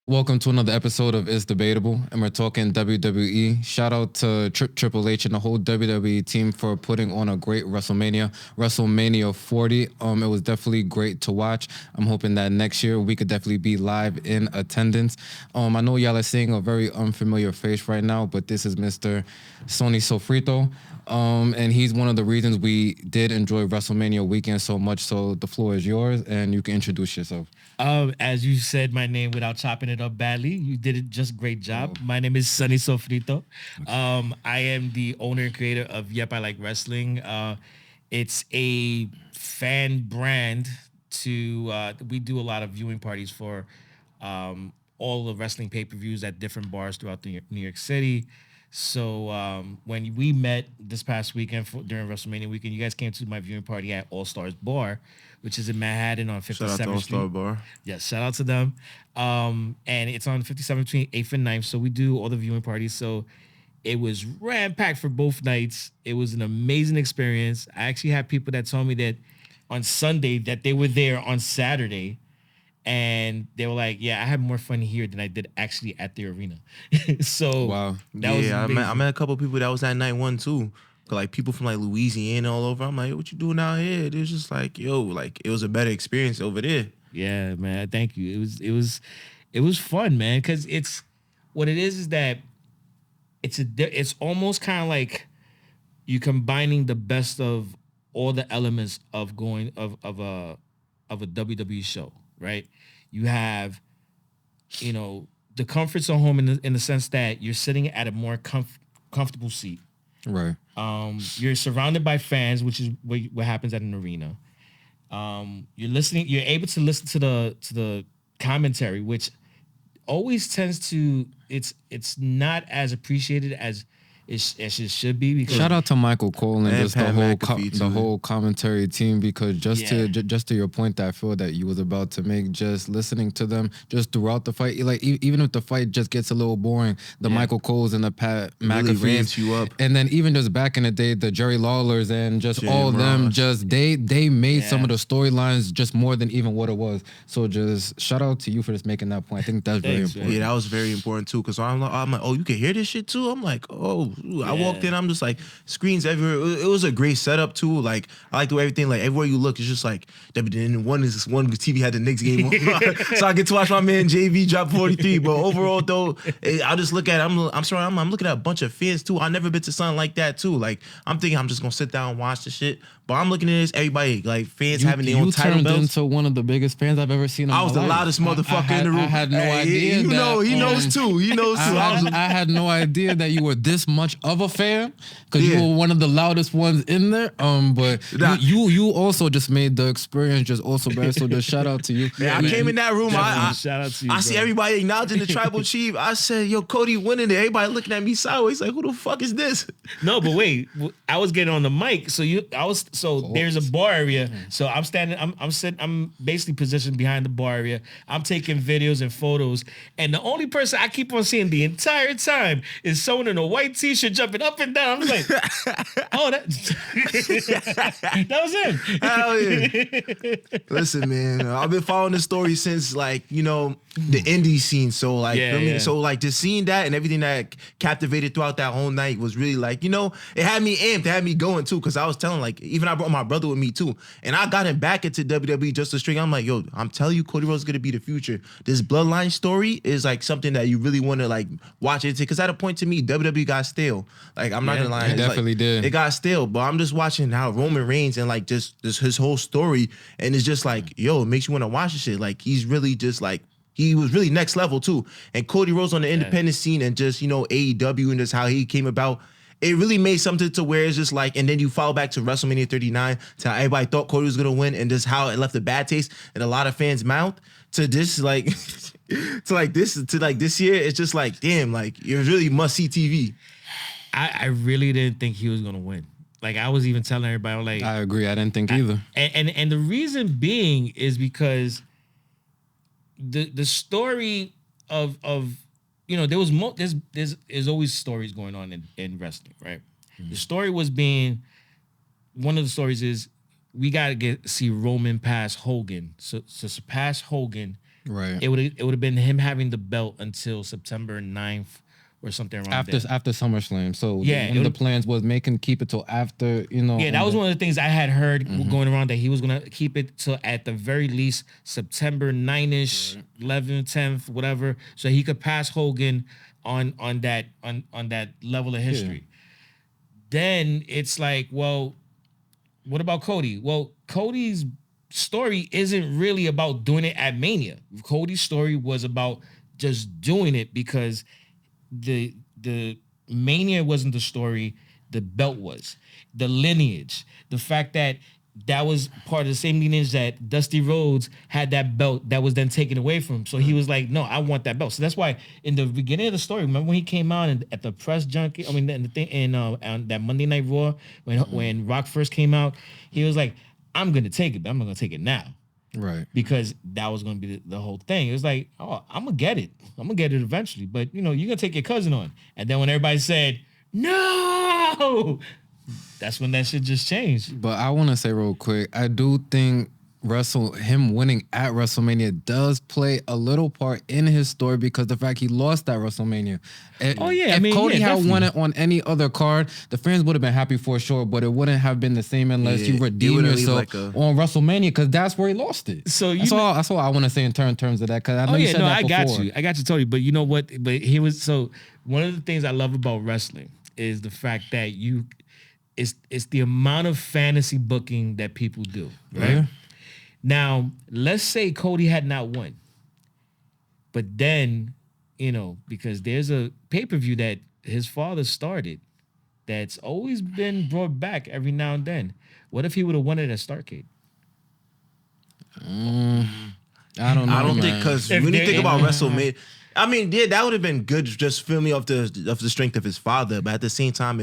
Welcome to another episode of It's Debatable, and we're talking WWE. Shout out to Triple H and the whole WWE team for putting on a great WrestleMania 40. It was definitely great to watch. I'm hoping that next year we could definitely be live in attendance. I know y'all are seeing a very unfamiliar face right now, but this is Mr. Sonny Sofrito. And he's one of the reasons we did enjoy WrestleMania weekend so much. So the floor is yours, and you can introduce yourself. As you said my name without chopping it up badly, you did it just great job. My name is Sonny Sofrito. I am the owner and creator of Yep, I Like Wrestling. It's a fan brand we do a lot of viewing parties for all the wrestling pay-per-views at different bars throughout New York City. So when we met this past weekend during WrestleMania weekend, you guys came to my viewing party at All Stars Bar, which is in Manhattan on 57th Street. Shout out to All Star Bar. Yes, shout out to them. And it's on 57th between 8th and 9th. So we do all the viewing parties. So it was ram-packed for both nights. It was an amazing experience. I actually had people that told me that on Sunday that they were there on Saturday. And they were like, yeah, I had more fun here than I did actually at the arena. So wow. That was amazing. I met a couple of people that was at night one too. Like people from like Louisiana all over. I'm like, what you doing out here? It was just like, yo, like it was a better experience over there. Yeah, man. Thank you. It was fun, man. Cause it's what it is that it's almost kind of like you combining the best of all the elements of going of a WWE show, right? You have, the comforts of home in the sense that you're sitting at a more comfortable seat. Right. You're surrounded by fans, which is what happens at an arena. You're able to listen to the commentary, which always tends to it's not as appreciated as it should be. Because shout out to Michael Cole and just the whole whole commentary team, because just to your point that I feel that you was about to make, just listening to them just throughout the fight, like even if the fight just gets a little boring, the Michael Coles and the Pat McAfee's really ramps you up. And then even just back in the day, the Jerry Lawlers and just Jerry all of them, Ross. just they made some of the storylines just more than even what it was. So just shout out to you for just making that point. I think that's very important. Yeah, that was very important too. Cause I'm like, oh, you can hear this shit too. I'm like, oh, I walked in. I'm just like screens everywhere. It was a great setup too. Like I like the way everything, like everywhere you look, it's just like one TV had the Knicks game on. So I get to watch my man JV drop 43. But overall though, I just look at it, I'm looking at a bunch of fans too. I never been to something like that too. Like I'm thinking I'm just gonna sit down and watch the shit. But I'm looking at this, everybody like fans having their own title belts. You turned into one of the biggest fans I've ever seen. I was the loudest motherfucker in the room. I had no idea. He knows too. I had no idea that you were this much of a fan, because you were one of the loudest ones in there. But you also just made the experience just also better. So just shout out to you. Yeah, I came in that room. Shout out to you. I see everybody acknowledging the tribal chief. I said, yo, Cody winning there. Everybody looking at me sideways like, who the fuck is this? No, but wait, I was getting on the mic, so there's a bar area. So I'm standing, I'm basically positioned behind the bar area. I'm taking videos and photos, and the only person I keep on seeing the entire time is someone in a white t-shirt jumping up and down. I'm like, oh, that was him. Hell yeah. Listen, man, I've been following this story since the indie scene. So so like just seeing that and everything that captivated throughout that whole night was really like, it had me amped, it had me going too. Cause I was telling even I brought my brother with me too. And I got him back into WWE just to string. I'm like, yo, I'm telling you, Cody Rhodes is gonna be the future. This bloodline story is like something that you really want to like watch into. Cause at a point to me, WWE got stale. Like I'm not gonna lie. It definitely did. It got stale, but I'm just watching how Roman Reigns and like just his whole story. And it's just like, yo, it makes you want to watch this shit. Like he's really just like, he was really next level too. And Cody Rhodes on the independent scene and just, AEW and just how he came about. It really made something to where it's just like, and then you follow back to WrestleMania 39 to how everybody thought Cody was gonna win, and just how it left a bad taste in a lot of fans' mouth. To this like, this year, it's just like, damn, like you really must see TV. I really didn't think he was gonna win. Like I was even telling everybody, I'm like, I agree. I didn't think either. And the reason being is because the story of there's always stories going on in wrestling, right? Mm-hmm. The story was being, one of the stories is we got to see Roman pass Hogan. So to surpass Hogan, Right. it would have been him having the belt until September 9th or something around After there. after SummerSlam. So Yeah, one of the plans was keep it till after, Yeah, that was one of the things I had heard Mm-hmm. going around, that he was gonna keep it till at the very least September 9-ish, 11th, 10th, whatever, so he could pass Hogan on that level of history. Then it's like, well, what about Cody? Well, Cody's story isn't really about doing it at Mania. Cody's story was about just doing it because the Mania wasn't the story, the belt was. The lineage, the fact that was part of the same lineage that Dusty Rhodes had that belt that was then taken away from him. So he was like, no, I want that belt. So that's why in the beginning of the story, remember when he came out and at the press junket, on that Monday Night Raw, when Rock first came out, he was like, I'm going to take it, but I'm not going to take it now. Right. Because that was going to be the whole thing. It was like, oh, I'm going to get it. I'm going to get it eventually. But, you're going to take your cousin on. And then when everybody said, no, that's when that shit just changed. But I want to say real quick, I do think him winning at WrestleMania does play a little part in his story because the fact he lost at WrestleMania. If Cody had won it on any other card, the fans would have been happy for sure, but it wouldn't have been the same unless you redeem yourself on WrestleMania, because that's where he lost it. So that's all I want to say in terms of that, because I know you said that before. I got you totally. But you know what? But he was one of the things I love about wrestling is the fact that it's the amount of fantasy booking that people do, right? Yeah. Now, let's say Cody had not won. But then, because there's a pay-per-view that his father started that's always been brought back every now and then. What if he would have won it at Starrcade? I don't know. I don't think, because when you think about WrestleMania, I mean, that would have been good, just filming off the strength of his father. But at the same time,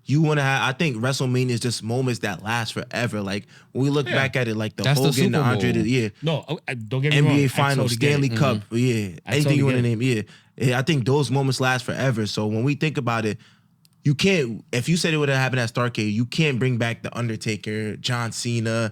you want to have, I think WrestleMania is just moments that last forever. Like when we look back at it, like the Hogan, the Andre, No, don't get me wrong. NBA Finals, Stanley Cup, anything totally you want to name, I think those moments last forever. So when we think about it, you can't. If you said it would have happened at Starrcade, you can't bring back the Undertaker, John Cena,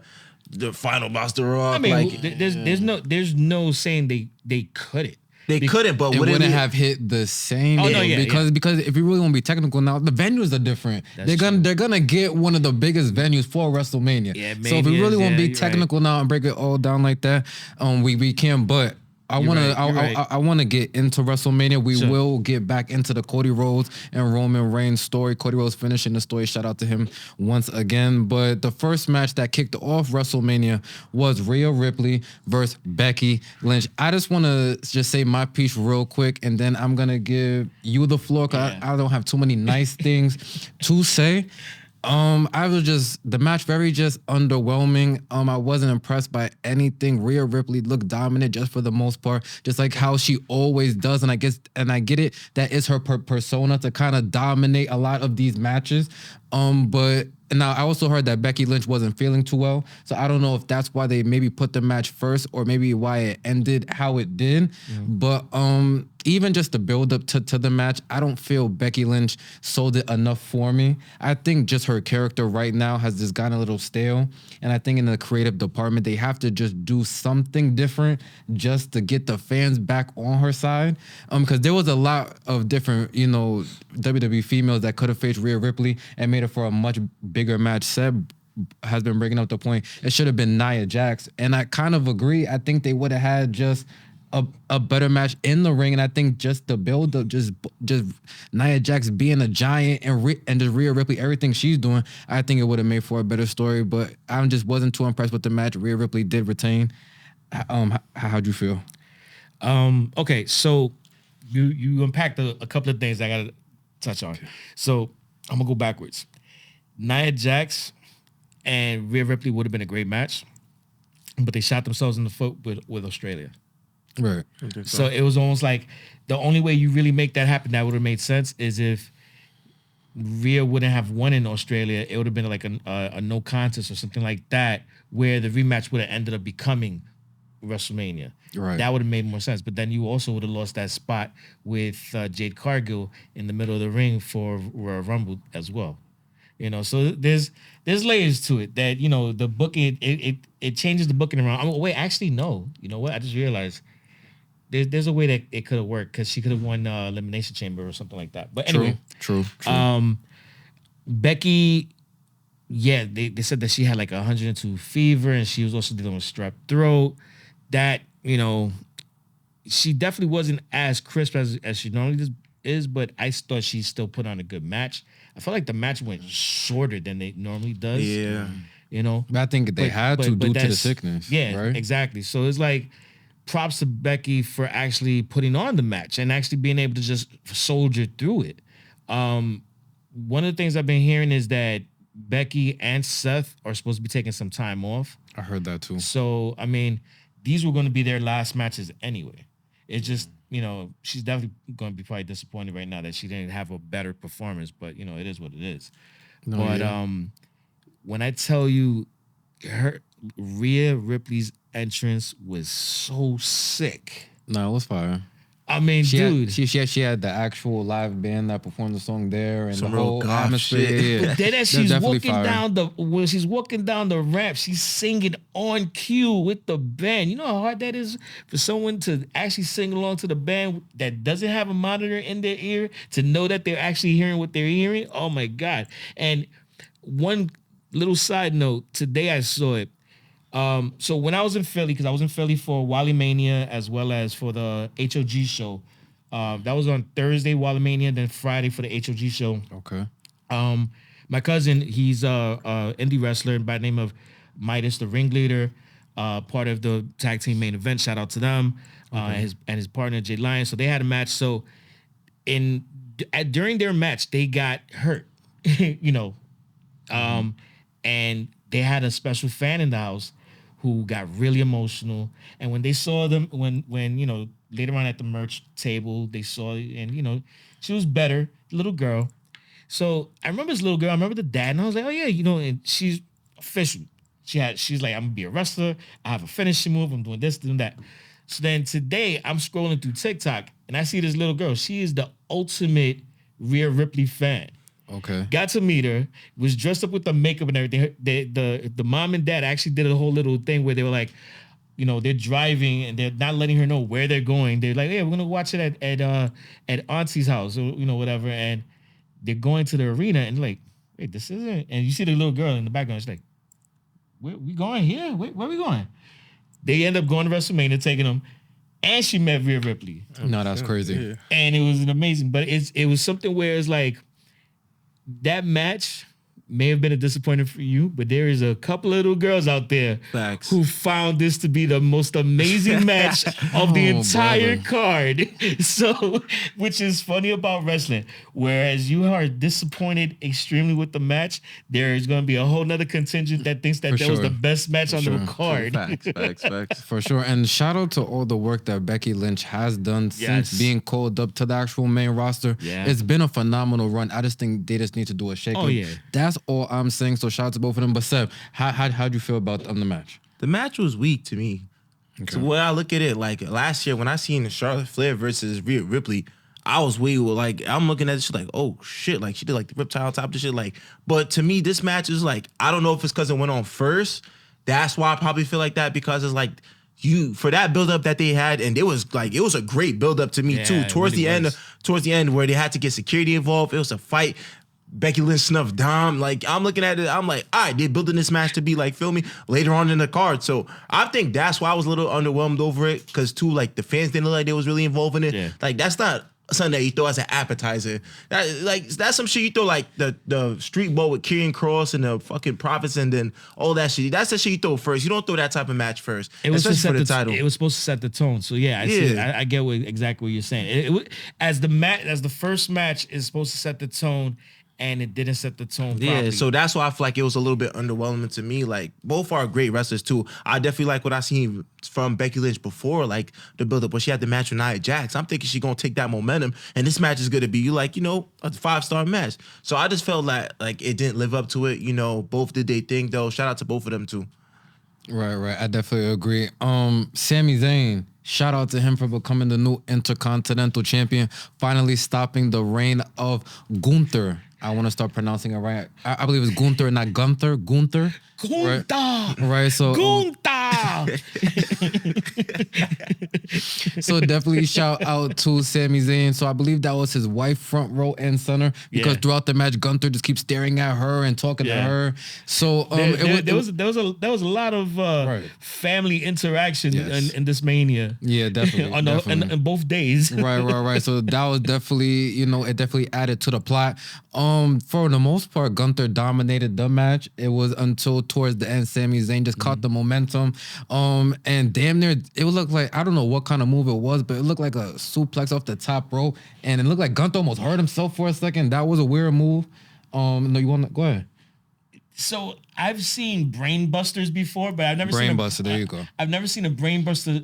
the final boss, The Rock. I mean, there's no saying they couldn't. They couldn't, but it wouldn't have hit the same. Because if you really want to be technical now, the venues are different. They're gonna get one of the biggest venues for WrestleMania. Yeah, so if we really want to be technical now and break it all down like that, we can. But I want to get into WrestleMania. We will get back into the Cody Rhodes and Roman Reigns story. Cody Rhodes finishing the story. Shout out to him once again. But the first match that kicked off WrestleMania was Rhea Ripley versus Becky Lynch. I just want to say my piece real quick, and then I'm going to give you the floor, because I don't have too many nice things to say. The match very just underwhelming. I wasn't impressed by anything. Rhea Ripley looked dominant just for the most part, just like how she always does. And I get it. That is her persona, to kind of dominate a lot of these matches. But now I also heard that Becky Lynch wasn't feeling too well. So I don't know if that's why they maybe put the match first, or maybe why it ended how it did. But even just the build up to the match, I don't feel Becky Lynch sold it enough for me. I think just her character right now has just gotten a little stale. And I think in the creative department, they have to just do something different just to get the fans back on her side. Because there was a lot of different, WWE females that could have faced Rhea Ripley and made it for a much bigger match. Seb has been bringing up the point, it should have been Nia Jax. And I kind of agree. I think they would have had just a better match in the ring, and I think just the build up, just Nia Jax being a giant and just Rhea Ripley, everything she's doing, I think it would have made for a better story. But I just wasn't too impressed with the match. Rhea Ripley did retain. How'd you feel? Okay, so you unpacked a couple of things I gotta touch on. So I'm gonna go backwards. Nia Jax and Rhea Ripley would have been a great match, but they shot themselves in the foot with Australia. Right. So it was almost like the only way you really make that happen that would have made sense is if Rhea wouldn't have won in Australia. It would have been like a no contest or something like that, where the rematch would have ended up becoming WrestleMania. Right. That would have made more sense. But then you also would have lost that spot with Jade Cargill in the middle of the ring for Royal Rumble as well. So there's layers to it that, the booking, it changes the booking around. Wait, actually, no. You know what? I just realized there's a way that it could have worked because she could have won Elimination Chamber or something like that. But anyway, True. Becky, yeah, they said that she had like 102 fever and she was also dealing with strep throat. That, she definitely wasn't as crisp as she normally is, but I thought she still put on a good match. I felt like the match went shorter than it normally does. Yeah. But I think they had to due to the sickness. Yeah, right? Exactly. So it's like props to Becky for actually putting on the match and actually being able to just soldier through it. One of the things I've been hearing is that Becky and Seth are supposed to be taking some time off. I heard that too. So, I mean, these were going to be their last matches anyway. It's just, she's definitely going to be probably disappointed right now that she didn't have a better performance, but, it is what it is. When I tell you Rhea Ripley's entrance was so sick. No, it was fire. I mean, dude. She had the actual live band that performed the song there and some the whole atmosphere. shit. But then as she's walking down the ramp, she's singing on cue with the band. You know how hard that is for someone to actually sing along to the band that doesn't have a monitor in their ear to know that they're actually hearing what they're hearing? Oh my God. And one little side note, today I saw it. So when I was in Philly, because I was in Philly for Wally Mania as well as for the HOG show. That was on Thursday, Wally Mania, then Friday for the HOG show. Okay. My cousin, he's a indie wrestler by the name of Midas, the ringleader, part of the tag team main event. Shout out to them, and his partner Jay Lyons. So they had a match. So during their match, they got hurt, and they had a special fan in the house who got really emotional. And when they saw them, when later on at the merch table, they saw, and she was better, little girl. So I remember this little girl. I remember the dad, and I was like, oh yeah, and she's official. She's like, I'm gonna be a wrestler. I have a finishing move. I'm doing this, doing that. So then today I'm scrolling through TikTok and I see this little girl. She is the ultimate Rhea Ripley fan. Okay. Got to meet her, was dressed up with the makeup and everything. The mom and dad actually did a whole little thing where they were like, they're driving and they're not letting her know where they're going. They're like, hey, we're gonna watch it at Auntie's house or whatever. And they're going to the arena and like, wait, this isn't. And you see the little girl in the background. She's like, where we going here? Where are we going? They end up going to WrestleMania, taking them, and she met Rhea Ripley. No, that's crazy. Yeah. And it was an amazing, but it was something where it's like, that match may have been a disappointment for you, but there is a couple of little girls out there who found this to be the most amazing match of the entire card. So, which is funny about wrestling. Whereas you are disappointed extremely with the match, there is going to be a whole nother contingent that thinks that was the best match on the card. Facts. For sure. And shout out to all the work that Becky Lynch has done since being called up to the actual main roster. Yeah. It's been a phenomenal run. I just think they just need to do a shake. Oh, yeah. That's all I'm saying. So shout out to both of them. But Seth, how'd you feel about the match? The match was weak to me. Okay. So when I look at it, like last year when I seen Charlotte Flair versus Rhea Ripley, I was I'm looking at this shit like, oh shit, like she did like the riptide on top of the shit. Like, but to me, this match is like, I don't know if it's because it went on first. That's why I probably feel like that, because it's like, for that build-up that they had, and it was a great build-up to me too. Towards the end where they had to get security involved, it was a fight. Becky Lynch snuffed Dom. Like, I'm looking at it, I'm like, all right, they're building this match to be like, feel me, later on in the card. So I think that's why I was a little underwhelmed over it, because too, like, the fans didn't look like they was really involved in it. Yeah. Like, that's not something that you throw as an appetizer. That's some shit you throw, like the street ball with Karrion Kross and the fucking Profits and then all that shit. That's the shit you throw first. You don't throw that type of match first. It was for the title. It was supposed to set the tone. So yeah, I get exactly what you're saying. As the first match is supposed to set the tone, and it didn't set the tone properly. Yeah, so that's why I feel like it was a little bit underwhelming to me. Like, both are great wrestlers too. I definitely like what I seen from Becky Lynch before, like the build-up when she had the match with Nia Jax. I'm thinking she's gonna take that momentum, and this match is gonna be a 5-star match. So I just felt like it didn't live up to it. Both did their thing though. Shout out to both of them too. Right. I definitely agree. Sami Zayn, shout out to him for becoming the new Intercontinental Champion, finally stopping the reign of Gunther. I want to start pronouncing it right. I believe it's Gunther, not Gunther. Gunther. Gunther. Right. So. Gunther. So definitely shout out to Sami Zayn. So I believe that was his wife, front row and center, because throughout the match, Gunther just keeps staring at her and talking to her. So there was a lot of family interaction in this Mania. Yeah, definitely. On both days. Right. So that was definitely, it definitely added to the plot. For the most part, Gunther dominated the match. It was until towards the end, Sami Zayn just caught the momentum. And damn near, it would look like, I don't know what kind of move it was, but it looked like a suplex off the top rope. And it looked like Gunther almost hurt himself for a second. That was a weird move. No, you want to go ahead. So I've seen brain busters before, but I've never seen buster. There you go. I've never seen a brain buster,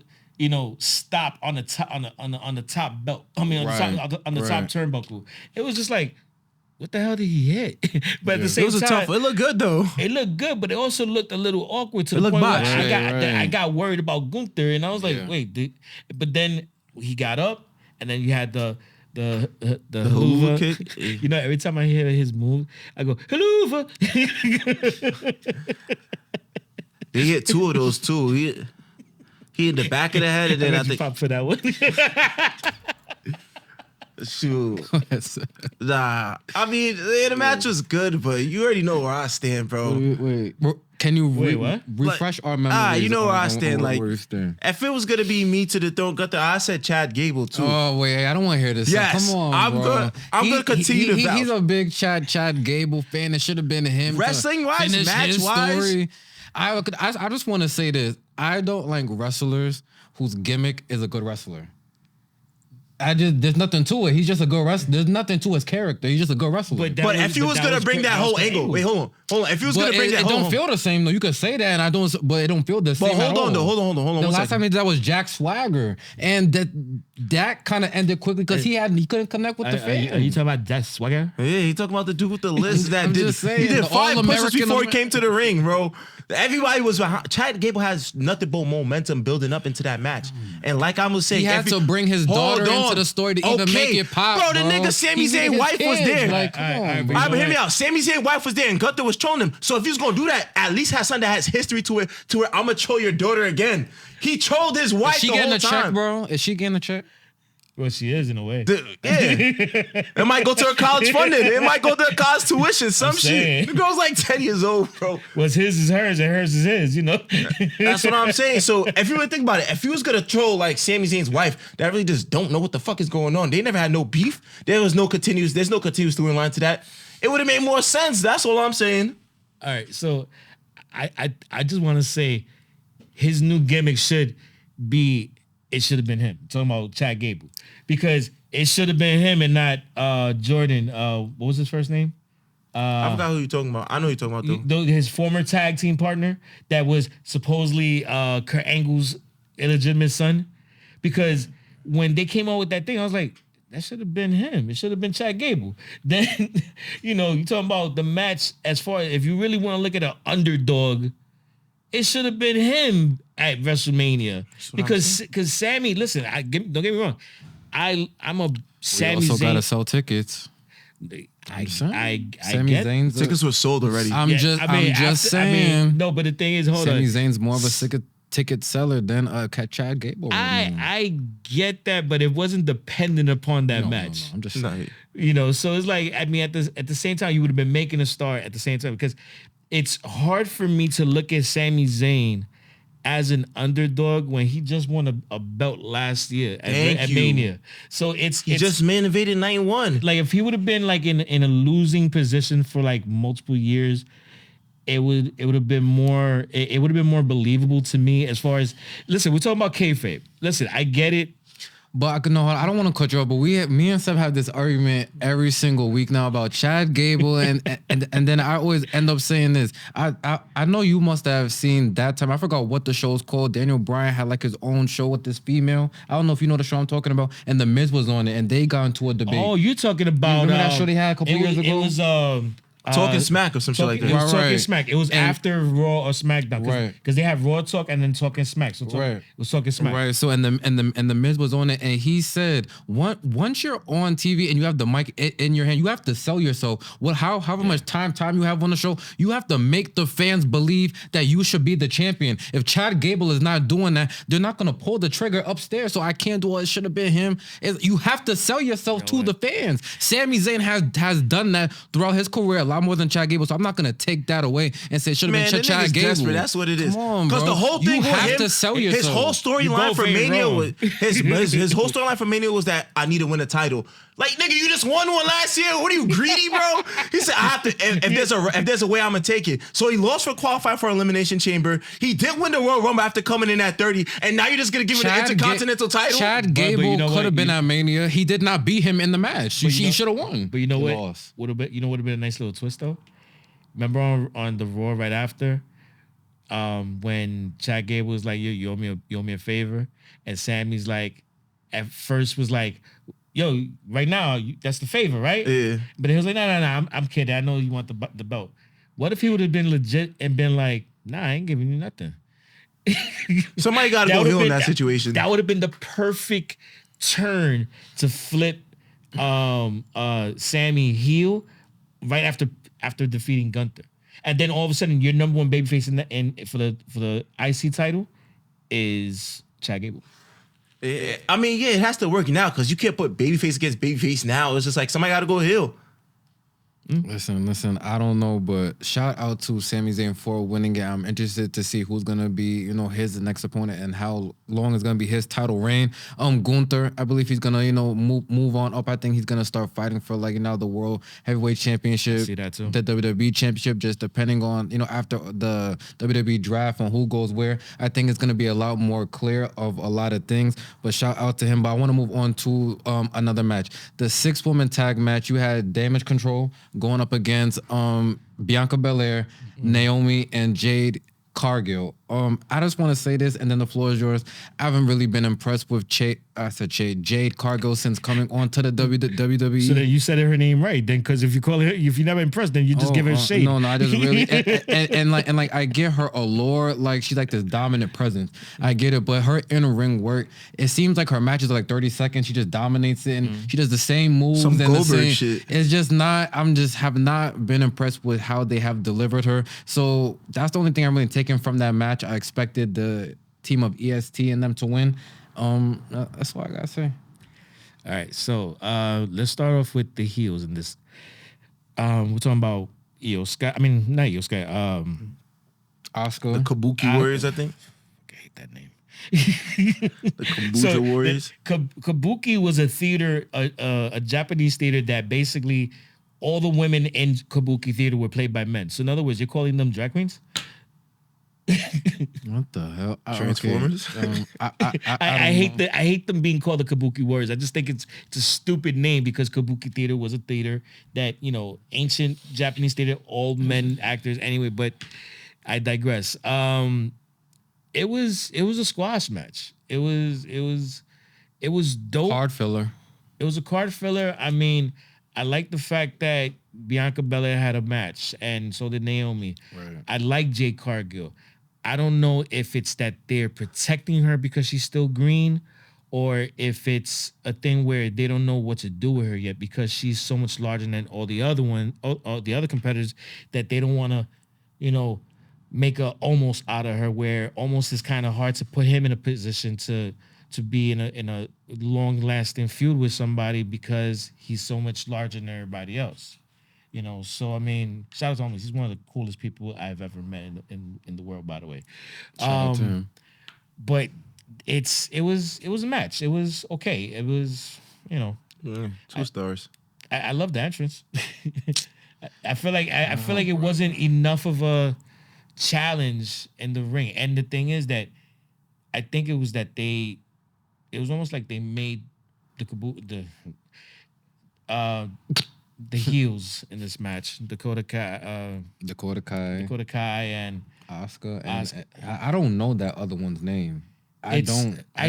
stop on the top on the top belt. I mean, on the top turnbuckle. It was just like, what the hell did he hit? But at the same time, it looked good though. It looked good, but it also looked a little awkward to the point where I got worried about Gunther, and I was like, wait, but then he got up, and then you had the haluva kick. Every time I hear his move, I go haluva. They hit two of those too. He in the back of the head, and then I think pop for that one. Shoot. Nah. I mean, the match was good, but you already know where I stand, bro. Wait. Can you refresh our memories? You know where I stand. If it was gonna be me to the throne, Gunther, I said Chad Gable too. Oh wait, I don't want to hear this. Yes, come on, I'm gonna continue to vouch. He's a big Chad Gable fan. It should have been him. Wrestling wise, match wise. I just want to say this. I don't like wrestlers whose gimmick is a good wrestler. There's nothing to it. He's just a good wrestler. There's nothing to his character. He's just a good wrestler. But if he was gonna bring that whole angle, wait, hold on. If he was gonna bring that, it don't feel the same though. You could say that, and but it don't feel the same. But hold on. The last time he did that was Jack Swagger, and that kind of ended quickly because he couldn't connect with the fans. Are you talking about Jack Swagger? Yeah, he talking about the dude with the list that did. Saying, he did 5 pushes before he came to the ring, bro. Everybody was behind. Chad Gable has nothing but momentum building up into that match, and like I was saying, he had to bring his daughter into the story to even make it pop. Bro, the nigga Sami Zayn wife was there. Like, come on, but hear me out. Sami Zayn wife was there, and Gunther was trolling him. So if he was gonna do that, at least have something that has history to it. To where I'm gonna troll your daughter again. He trolled his wife the whole time. Is she getting a check, bro? Is she getting a check? Well, she is in a way. It might go to her college funding. It might go to her college tuition. Some shit. The girl's like 10 years old, bro. What's his is hers, and hers is his. That's what I'm saying. So if you really think about it, if he was gonna troll like Sami Zayn's wife, that really just don't know what the fuck is going on. They never had no beef. There's no continuous storyline to that. It would have made more sense. That's all I'm saying. All right, so I just want to say his new gimmick should have been him. I'm talking about Chad Gable. Because it should have been him and not Jordan. What was his first name? I forgot who you're talking about. I know who you're talking about, though. His former tag team partner that was supposedly Kurt Angle's illegitimate son. Because when they came out with that thing, I was like, that should have been him. It should have been Chad Gable. Then, you're talking about the match as far as if you really want to look at an underdog, it should have been him at WrestleMania. Because Sami, listen, don't get me wrong. I'm a Sami Zayn. We also gotta sell tickets. I Sami get Zayn's tickets were sold already. I'm just saying. No, but the thing is, hold on. Sami Zayn's more of a ticket seller than Chad Gable. I get that, but it wasn't dependent upon that match. No, I'm just saying. So it's like, I mean, at the same time, you would have been making a star at the same time, because it's hard for me to look at Sami Zayn as an underdog when he just won a belt last year at Mania. So he just main evaded night one. Like if he would have been like in a losing position for like multiple years, it would have been more believable to me as far as, listen, we're talking about kayfabe. Listen, I get it. But no, I don't want to cut you off, but me and Seth have this argument every single week now about Chad Gable, and then I always end up saying this. I know you must have seen that time. I forgot what the show's called. Daniel Bryan had like his own show with this female. I don't know if you know the show I'm talking about. And The Miz was on it, and they got into a debate. Oh, you're talking about you remember that show they had a couple years ago? It was Talking Smack or some shit like that. It was Talking Right. Smack. It was after Raw or SmackDown, Right. Because they have Raw Talk and then Talking Smack. So Right. it was Talking Smack. Right. So and the Miz was on it, and he said, once you're on TV and you have the mic in your hand, you have to sell yourself. However much time you have on the show, you have to make the fans believe that you should be the champion. If Chad Gable is not doing that, they're not gonna pull the trigger upstairs. So I can't do it. Should have been him. You have to sell yourself to the fans. Sami Zayn has done that throughout his career a lot more than Chad Gable. So I'm not gonna take that away and say it should have been Chad Gable. Desperate. That's what it is. Come on, because bro. the whole thing you with have him, to sell his yourself. whole storyline for Mania was his whole storyline for Mania was that I need to win a title. Like, nigga, you just won one last year. What are you, greedy, bro? He said, I have to, if there's a way, I'm gonna take it. So he lost for qualifying for Elimination Chamber. He did win the Royal Rumble after coming in at 30, and now you're just gonna give him the Intercontinental title? Chad Gable you know could have been You- at Mania. He did not beat him in the match. He should have won. But you know He what? lost. Would have been a nice little twist though. Remember on the Raw right after, when Chad Gable was like, you owe me a favor, and Sammy's like, at first was like, yo, right now that's the favor, right? Yeah. But he was like, no, I'm kidding. I know you want the belt. What if he would have been legit and been like, nah, I ain't giving you nothing. Somebody got to go heel in that situation. That would have been the perfect turn to flip Sami heel right after defeating Gunther. And then all of a sudden your number one babyface for the IC title is Chad Gable. I mean, yeah, it has to work now because you can't put babyface against babyface now. It's just like somebody got to go heel. Listen, I don't know, but shout out to Sami Zayn for winning it. I'm interested to see who's gonna be, his next opponent and how long is gonna be his title reign. Gunther, I believe he's gonna, move on up. I think he's gonna start fighting for the World Heavyweight Championship. I see that too. The WWE Championship, just depending on, after the WWE draft on who goes where. I think it's gonna be a lot more clear of a lot of things. But shout out to him. But I want to move on to another match. The 6-woman tag match. You had Damage Control going up against Bianca Belair, Naomi, and Jade Cargill. I just want to say this, and then the floor is yours. I haven't really been impressed with Jade Cargill since coming on to the WWE. So then you said her name right. Then, because if you're never impressed, then you just give her shade. No, I just really and I get her allure. Like she's like this dominant presence. I get it, but her in-ring work, it seems like her matches are like 30 seconds. She just dominates it, and she does the same moves. Some and Goldberg shit. It's just not. Have not been impressed with how they have delivered her. So that's the only thing I'm really taking from that match. I expected the team of EST and them to win. That's what I gotta say. All right, so let's start off with the heels in this. We're talking about Io Sky. I mean, not Io Sky. Oscar. The Kabuki Warriors, I think. I hate that name. The Kombucha Warriors. Kabuki was a theater, a Japanese theater that basically all the women in Kabuki theater were played by men. So in other words, you're calling them drag queens? What the hell? Transformers? Okay. I hate them being called the Kabuki Warriors. I just think it's a stupid name because Kabuki theater was a theater that, ancient Japanese theater, all men actors anyway, but I digress. It was a squash match. It was dope. Card filler. It was a card filler. I mean, I like the fact that Bianca Belair had a match, and so did Naomi. Right. I like Jade Cargill. I don't know if it's that they're protecting her because she's still green, or if it's a thing where they don't know what to do with her yet because she's so much larger than all the other competitors that they don't want to, make a almost out of her. Where almost is kind of hard to put him in a position to be in a long lasting feud with somebody because he's so much larger than everybody else. So I mean, shout out to him. He's one of the coolest people I've ever met in the world, by the way. Shout out to him. But it was a match. It was okay. It was, 2 stars. I love the entrance. I feel like it wasn't enough of a challenge in the ring. And the thing is that I think it was almost like they made the heels in this match, Dakota Kai and Oscar. And I don't know that other one's name. I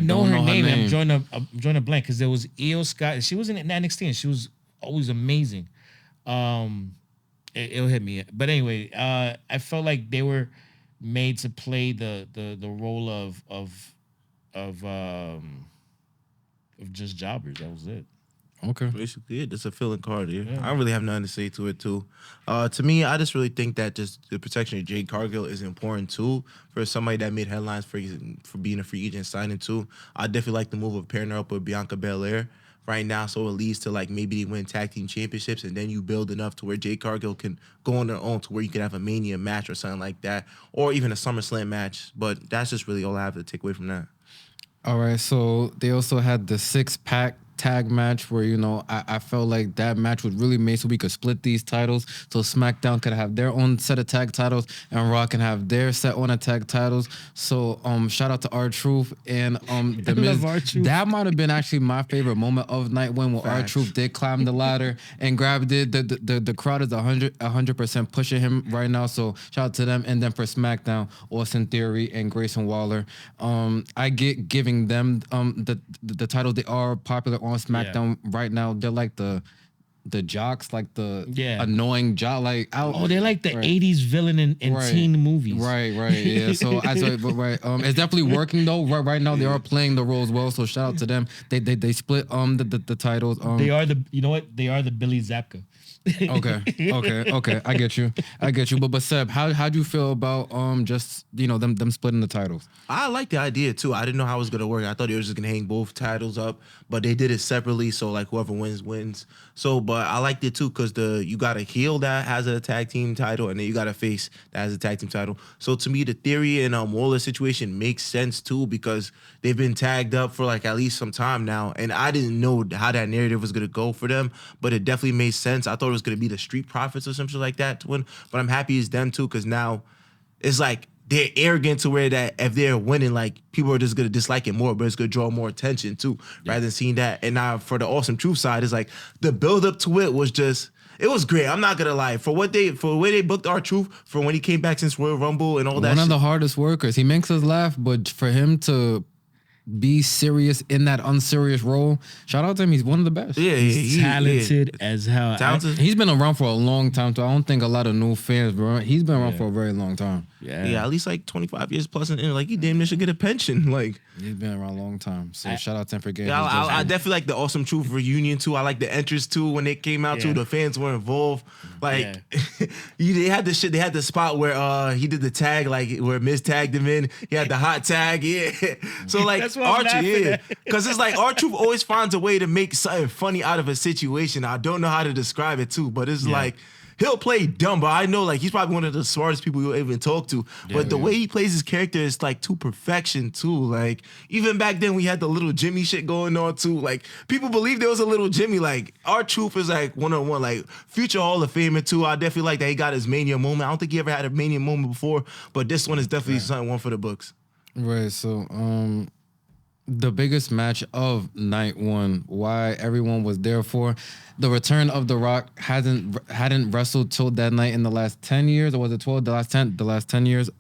know her name. I'm drawing a blank because there was Io Sky. She was in NXT and she was always amazing. It'll hit me. But anyway, I felt like they were made to play the role of just jobbers. That was it. Okay. Basically, it's a filling card here. I don't really have nothing to say to it too. To me, I just really think that just the protection of Jade Cargill is important too for somebody that made headlines for being a free agent signing too. I definitely like the move of pairing her up with Bianca Belair right now, so it leads to like maybe they win tag team championships, and then you build enough to where Jade Cargill can go on their own to where you can have a Mania match or something like that, or even a SummerSlam match. But that's just really all I have to take away from that. All right, so they also had the 6-pack tag match where, you know, I felt like that match was really made so we could split these titles, so SmackDown could have their own set of tag titles and Raw can have their set on of tag titles. So shout out to R-Truth and the Miz. R-Truth. That might have been actually my favorite moment of night when R-Truth did climb the ladder and grabbed it. The crowd is 100% pushing him right now, so shout out to them. And then for SmackDown, Austin Theory and Grayson Waller. I get giving them the titles. They are popular on SmackDown right now. They're like the jocks, like the annoying jock. Like they're like the '80s villain in teen movies. Right. Yeah. So it's definitely working though. Right now they are playing the roles well. So shout out to them. They split the titles. They are they are the Billy Zabka. Okay. I get you. But Seb, how'd you feel about just, you know, them splitting the titles? I like the idea too. I didn't know how it was gonna work. I thought they were just gonna hang both titles up, but they did it separately. So like whoever wins. So, but I liked it too because you got a heel that has a tag team title, and then you got a face that has a tag team title. So to me, the Theory and Waller situation makes sense too because they've been tagged up for like at least some time now, and I didn't know how that narrative was gonna go for them, but it definitely made sense. I thought it was gonna be the Street Profits or something like that to win, but I'm happy it's them too because now it's like they're arrogant to where that if they're winning, like people are just gonna dislike it more, but it's gonna draw more attention too, rather than seeing that. And now for the Awesome Truth side, it's like the build up to it was just. It was great. I'm not gonna lie. For the way they booked R-Truth, for when he came back since Royal Rumble and all that. One of the hardest workers. He makes us laugh, but for him to be serious in that unserious role, shout out to him. He's one of the best. Yeah, he's talented as hell. Talented. He's been around for a long time, so I don't think a lot of new fans, bro. He's been around for a very long time. Yeah, at least like 25 years plus, and like he damn near should get a pension. Like he's been around a long time. So shout out to him for getting. Yeah, I definitely like the Awesome Truth reunion too. I like the entrance too when they came out too. The fans were involved. Like they had the shit. They had the spot where he did the tag, like where Miz tagged him in. He had the hot tag. Yeah. So like Archie, because it's like R-Truth always finds a way to make something funny out of a situation. I don't know how to describe it too, but it's like. He'll play dumb, but I know like he's probably one of the smartest people you'll even talk to. But the way he plays his character is like to perfection too. Like even back then we had the little Jimmy shit going on too. Like people believe there was a little Jimmy. Like R-Truth is like one-on-one, like future Hall of Famer too. I definitely like that he got his Mania moment. I don't think he ever had a Mania moment before, but this one is definitely something one for the books. Right. So the biggest match of night one, why everyone was there for. The return of The Rock hadn't wrestled till that night in the last 10 years, or was it 12? The last 10 years.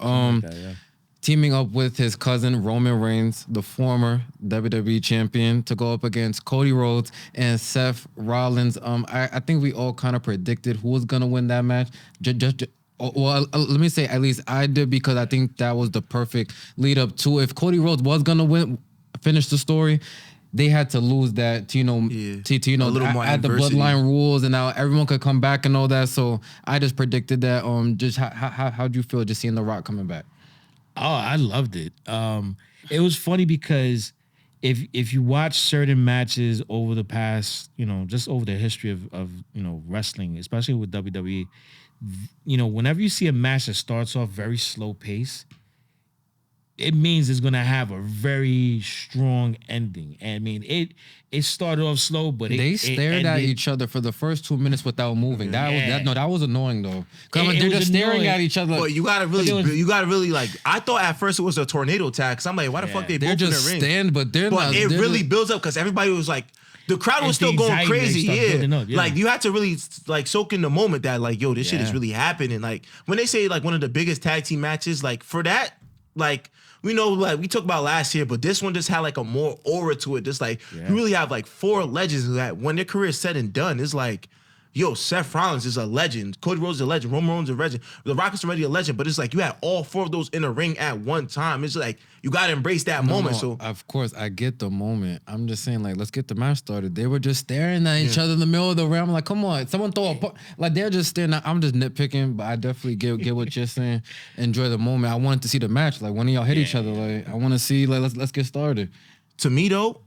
Teaming up with his cousin Roman Reigns, the former WWE champion, to go up against Cody Rhodes and Seth Rollins. I think we all kind of predicted who was gonna win that match. Well, let me say at least I did, because I think that was the perfect lead up to if Cody Rhodes was gonna finish the story. They had to lose that to a little more add the bloodline rules, and now everyone could come back and all that. So I just predicted that. Just how'd you feel just seeing The Rock coming back? Oh, I loved it. It was funny because if you watch certain matches over the past, just over the history of wrestling, especially with WWE, whenever you see a match that starts off very slow pace, it means it's gonna have a very strong ending. And I mean, it started off slow, but they stared at each other for the first 2 minutes without moving. That was annoying though. They're just staring at each other. But you gotta really like. I thought at first it was a tornado tag. Cause I'm like, why the fuck they both just in the ring? Stand, but it really builds up because everybody was like. The crowd was still going crazy, Like you had to really like soak in the moment that like, yo, this shit is really happening. Like when they say like one of the biggest tag team matches, like for that, like we know like we talked about last year, but this one just had like a more aura to it. Just like you really have like four legends that when their career is said and done, it's like yo, Seth Rollins is a legend. Cody Rhodes is a legend. Roman Reigns is a legend. The Rock is already a legend. But it's like you had all 4 of those in the ring at one time. It's like you got to embrace that moment. No, so of course, I get the moment. I'm just saying, like, let's get the match started. They were just staring at each other in the middle of the ring. I'm like, come on, someone throw a like they're just staring. I'm just nitpicking, but I definitely get what you're saying. Enjoy the moment. I wanted to see the match. Like when y'all hit each other. Like I want to see. Like let's get started. To me though,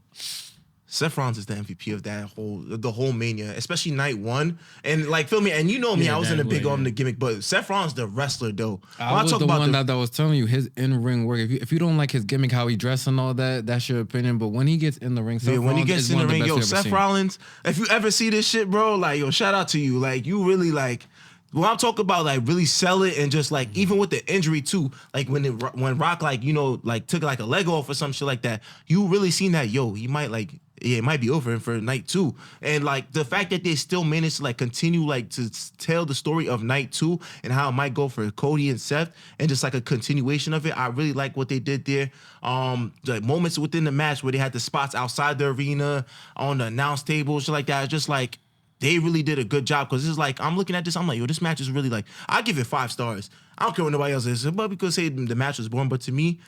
Seth Rollins is the MVP of the whole Mania, especially night 1. And like, feel me, and you know me, I wasn't big on the gimmick, but Seth Rollins, the wrestler though. I was the one that was telling you his in-ring work. If you don't like his gimmick, how he dressed and all that, that's your opinion. But when he gets in the ring, when he gets in the ring, yo, Seth Rollins, if you ever see this shit, bro, like, yo, shout out to you. Like, you really like. When I'm talking about like really sell it and just like even with the injury too, like when Rock like like took like a leg off or some shit like that, you really seen that he might like it might be over for night 2, and like the fact that they still managed to like continue like to tell the story of night 2 and how it might go for Cody and Seth and just like a continuation of it, I really like what they did there. Like moments within the match where they had the spots outside the arena on the announce table, shit like that, just like. They really did a good job because it's like, I'm looking at this, I'm like, yo, this match is really like, I give it 5 stars. I don't care what nobody else is. But because say the match was boring, but to me,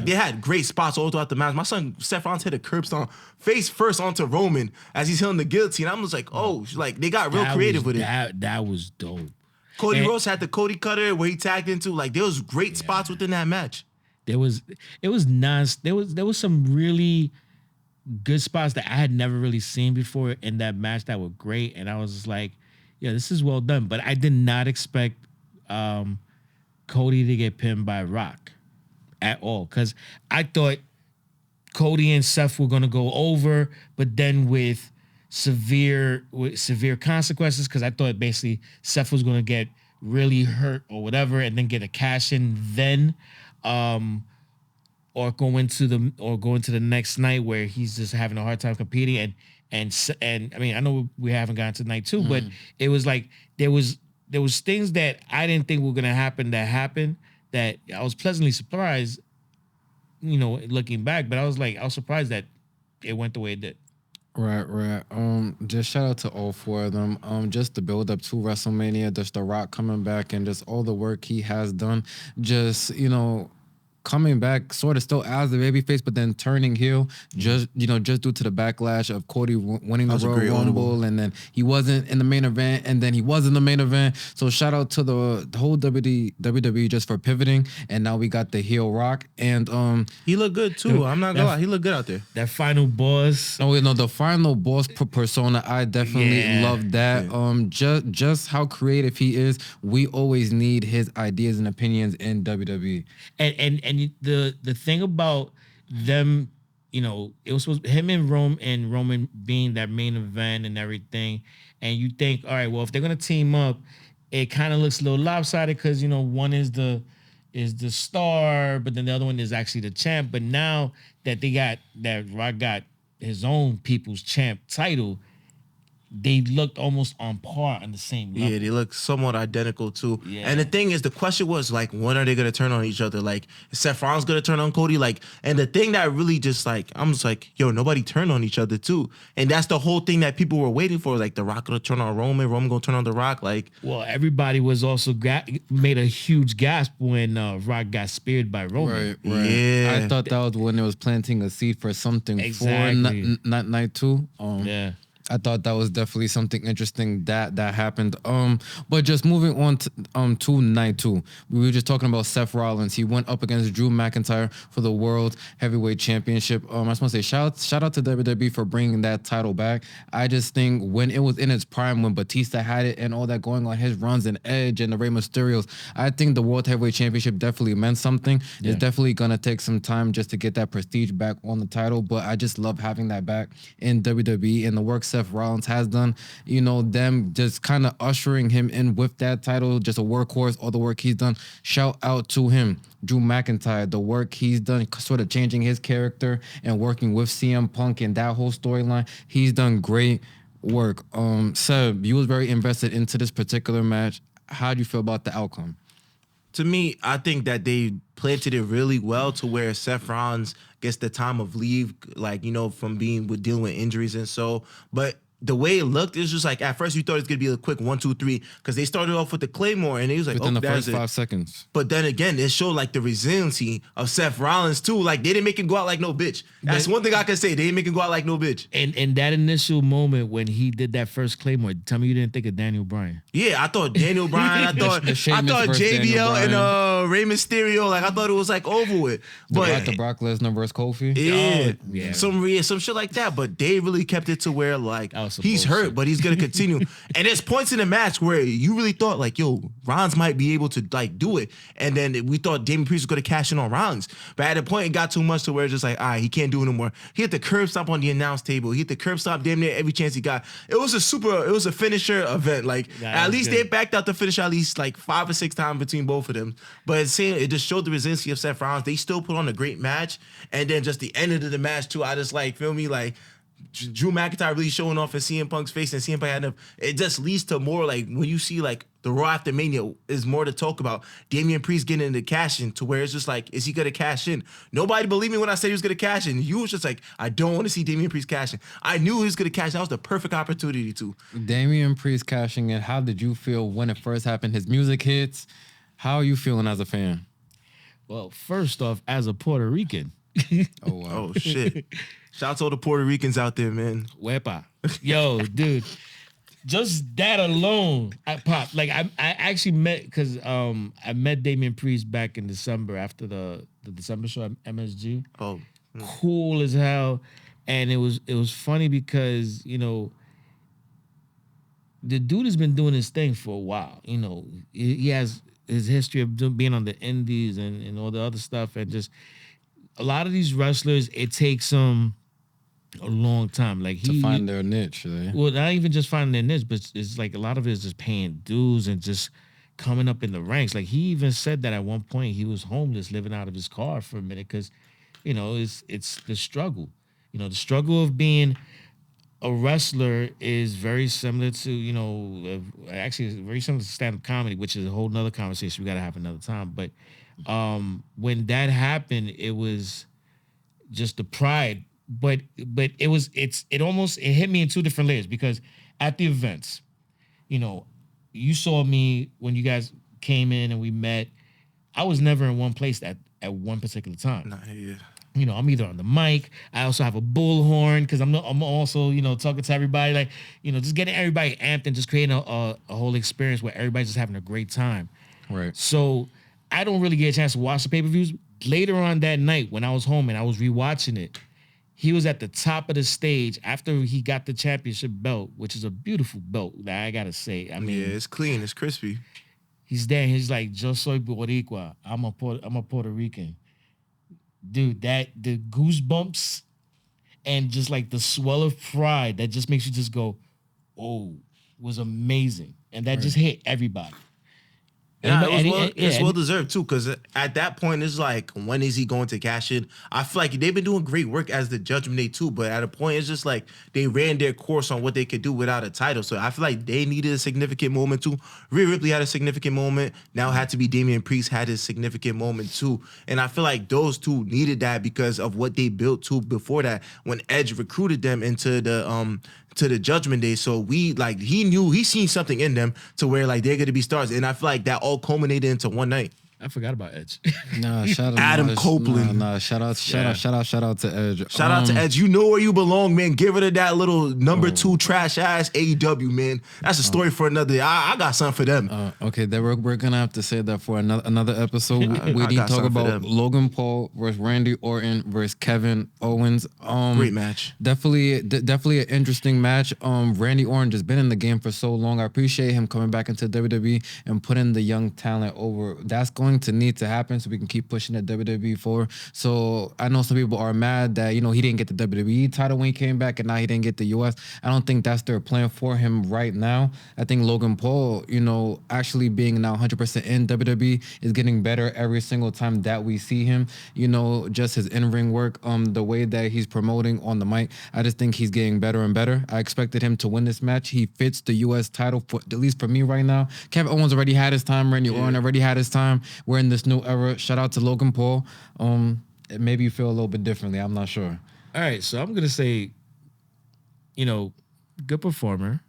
they had great spots all throughout the match. My son, Seth Rollins, hit a curb stomp face first onto Roman as he's hitting the guillotine. I'm just like, oh, like they got real creative with it. That was dope. Cody Rhodes had the Cody Cutter where he tagged into, like there was great spots within that match. There was some really good spots that I had never really seen before in that match that were great, and I was just like, yeah, this is well done. But I did not expect Cody to get pinned by Rock at all, because I thought Cody and Seth were gonna go over, but then with severe consequences, because I thought basically Seth was gonna get really hurt or whatever, and then get a cash in then. Or go into the next night where he's just having a hard time competing, and I mean, I know we haven't gotten to night 2, but it was like there was things that I didn't think were gonna happen that happened, that I was pleasantly surprised, looking back. But I was surprised that it went the way it did. Right. Just shout out to all 4 of them. Just the build up to WrestleMania, just The Rock coming back and just all the work he has done. Just coming back sort of still as the babyface, but then turning heel just due to the backlash of Cody winning the Royal Rumble, and then he wasn't in the main event, and then he was in the main event. So shout out to the whole WWE just for pivoting, and now we got the heel Rock, and he looked good too. I'm not gonna lie, he looked good out there. That final boss. Oh, the final boss persona, I definitely love that. Yeah. Just how creative he is. We always need his ideas and opinions in WWE. And the thing about them, it was supposed him and Roman being that main event and everything, and you think, all right, well, if they're gonna team up, it kind of looks a little lopsided because one is the star, but then the other one is actually the champ. But now that Rock got his own people's champ title, they looked almost on par on the same level. Yeah, they look somewhat identical too. Yeah. And the thing is, the question was like, when are they gonna turn on each other? Like, is Seth Rollins gonna turn on Cody? Like, and the thing that really just like, I'm just like, yo, nobody turned on each other too. And that's the whole thing that people were waiting for. Like, The Rock gonna turn on Roman gonna turn on The Rock. Like, well, everybody was also made a huge gasp when Rock got speared by Roman. Right. Yeah, I thought that was when it was planting a seed for something for night 2. Yeah. I thought that was definitely something interesting that happened. But just moving on to night 2, we were just talking about Seth Rollins. He went up against Drew McIntyre for the World Heavyweight Championship. I just want to say shout out to WWE for bringing that title back. I just think when it was in its prime, when Batista had it and all that going on, his runs and Edge and the Rey Mysterios, I think the World Heavyweight Championship definitely meant something. Yeah. It's definitely gonna take some time just to get that prestige back on the title, but I just love having that back in WWE and the work Seth Rollins has done, them just kind of ushering him in with that title, just a workhorse, all the work he's done. Shout out to him. Drew McIntyre, the work he's done, sort of changing his character and working with CM Punk and that whole storyline. He's done great work. Seb, you was very invested into this particular match. How do you feel about the outcome? To me, I think that they planted it really well to where Seth Rollins gets the time of leave, like, from dealing with injuries and so. But the way it looked, it was just like, at first you thought it was going to be a quick 1, 2, 3, because they started off with the Claymore, and it was like, within the that's first 5 seconds. But then again, it showed like the resiliency of Seth Rollins too. Like they didn't make him go out like no bitch. That's one thing I can say. They didn't make him go out like no bitch. And that initial moment when he did that first Claymore, tell me you didn't think of Daniel Bryan. Yeah, I thought Daniel Bryan. I thought JBL and Rey Mysterio. Like I thought it was like over with. But the Brock Lesnar versus Kofi. Yeah, some shit like that. But they really kept it to where like he's hurt, but he's gonna continue. And there's points in the match where you really thought like, yo, Rollins might be able to like do it. And then we thought Damian Priest was gonna cash in on Rollins. But at a point it got too much to where it's just like, all right, he can't do it no more. He hit the curb stop on the announce table. He hit the curb stop damn near every chance he got. It was a finisher event. Like at least they backed out the finish at least like 5 or 6 times between both of them. But it just showed the resiliency of Seth Rollins. They still put on a great match. And then just the end of the match too, I just like, feel me, like Drew McIntyre really showing off in CM Punk's face, and CM Punk had enough. It just leads to more like when you see like the Raw after Mania is more to talk about. Damian Priest getting into cash in to where it's just like, is he gonna cash in? Nobody believed me when I said he was gonna cash in. You was just like, I don't want to see Damian Priest cash in. I knew he was gonna cash in. That was the perfect opportunity to. Damian Priest cashing in. How did you feel when it first happened? His music hits. How are you feeling as a fan? Well, first off, as a Puerto Rican. Oh wow. Oh shit. Shout out to all the Puerto Ricans out there, man. Wepa. Yo, dude. Just that alone, I popped. Like I actually met because I met Damian Priest back in December after the December show at MSG. Oh. Cool as hell. And it was funny because, you know, the dude has been doing his thing for a while. You know, he has his history of being on the indies and all the other stuff, and just a lot of these wrestlers, it takes them a long time. Like to find their niche. Well, not even just finding their niche, but it's like a lot of it is just paying dues and just coming up in the ranks. Like he even said that at one point he was homeless, living out of his car for a minute, because, you know, it's the struggle. You know, the struggle of being a wrestler is very similar to, you know, actually it's very similar to stand-up comedy, which is a whole nother conversation we got to have another time. But when that happened, it was just the pride. But it hit me in 2 different layers, because at the events, you know, you saw me when you guys came in and we met. I was never in one place at one particular time. Nah, yeah. You know, I'm either on the mic. I also have a bullhorn because I'm also, you know, talking to everybody, like, you know, just getting everybody amped and just creating a whole experience where everybody's just having a great time. Right. So I don't really get a chance to watch the pay-per-views. Later on that night when I was home and I was rewatching it, he was at the top of the stage after he got the championship belt, which is a beautiful belt, I gotta say. I mean, yeah, it's clean, it's crispy. He's there. He's like, "Yo soy boricua. I'm a Puerto Rican." Dude, the goosebumps and just like the swell of pride that just makes you just go, "Oh," was amazing, and that just hit everybody. Yeah, it's well deserved too, because at that point it's like, when is he going to cash in? I feel like they've been doing great work as the Judgment Day too, but at a point it's just like they ran their course on what they could do without a title. So I feel like they needed a significant moment too. Rhea Ripley had a significant moment. Now it had to be Damian Priest had his significant moment too. And I feel like those two needed that because of what they built to before that, when Edge recruited them into the Judgment Day. So he seen something in them to where like they're gonna be stars. And I feel like that all culminated into one night. I forgot about Edge. Nah, shout out Adam Copeland. Shout out to Edge. Shout out to Edge. You know where you belong, man. Give it to that little number 2 trash ass AEW, man. That's a story for another day. I got something for them. Okay, then we're gonna have to say that for another episode. We need to talk about Logan Paul versus Randy Orton versus Kevin Owens. Great match. Definitely an interesting match. Randy Orton just been in the game for so long. I appreciate him coming back into WWE and putting the young talent over. That's going to need to happen so we can keep pushing the WWE forward. So I know some people are mad that, you know, he didn't get the WWE title when he came back and now he didn't get the US. I don't think that's their plan for him right now. I think Logan Paul, you know, actually being now 100% in WWE is getting better every single time that we see him. You know, just his in-ring work, the way that he's promoting on the mic, I just think he's getting better and better. I expected him to win this match. He fits the US title, for at least for me right now. Kevin Owens already had his time. Randy Orton already had his time. We're in this new era. Shout out to Logan Paul. Maybe you feel a little bit differently. I'm not sure. All right, so I'm gonna say, you know, good performer,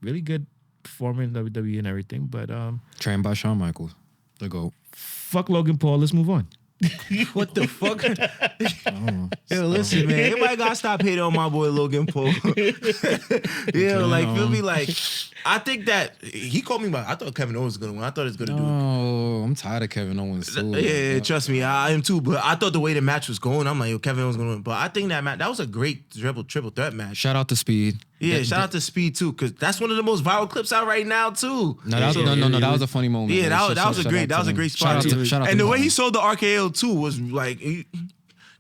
really good performer in WWE and everything. But Trained by Shawn Michaels. The GOAT. fuck Logan Paul. Let's move on. What the fuck? Yo, listen, man. Everybody gotta stop hating on my boy Logan Paul. Feel me? Like, I think that he called me. I thought Kevin Owens was gonna win. I thought he was gonna do it. Oh, I'm tired of Kevin Owens too. Yeah, trust me, I am too. But I thought the way the match was going, I'm like, yo, Kevin Owens gonna win. But I think that match, that was a great triple threat match. Shout out to Speed. Yeah, shout out to Speed too, because that's one of the most viral clips out right now too. No, that was a funny moment. Yeah, that was a great spot. And the way he sold the RKO too was like,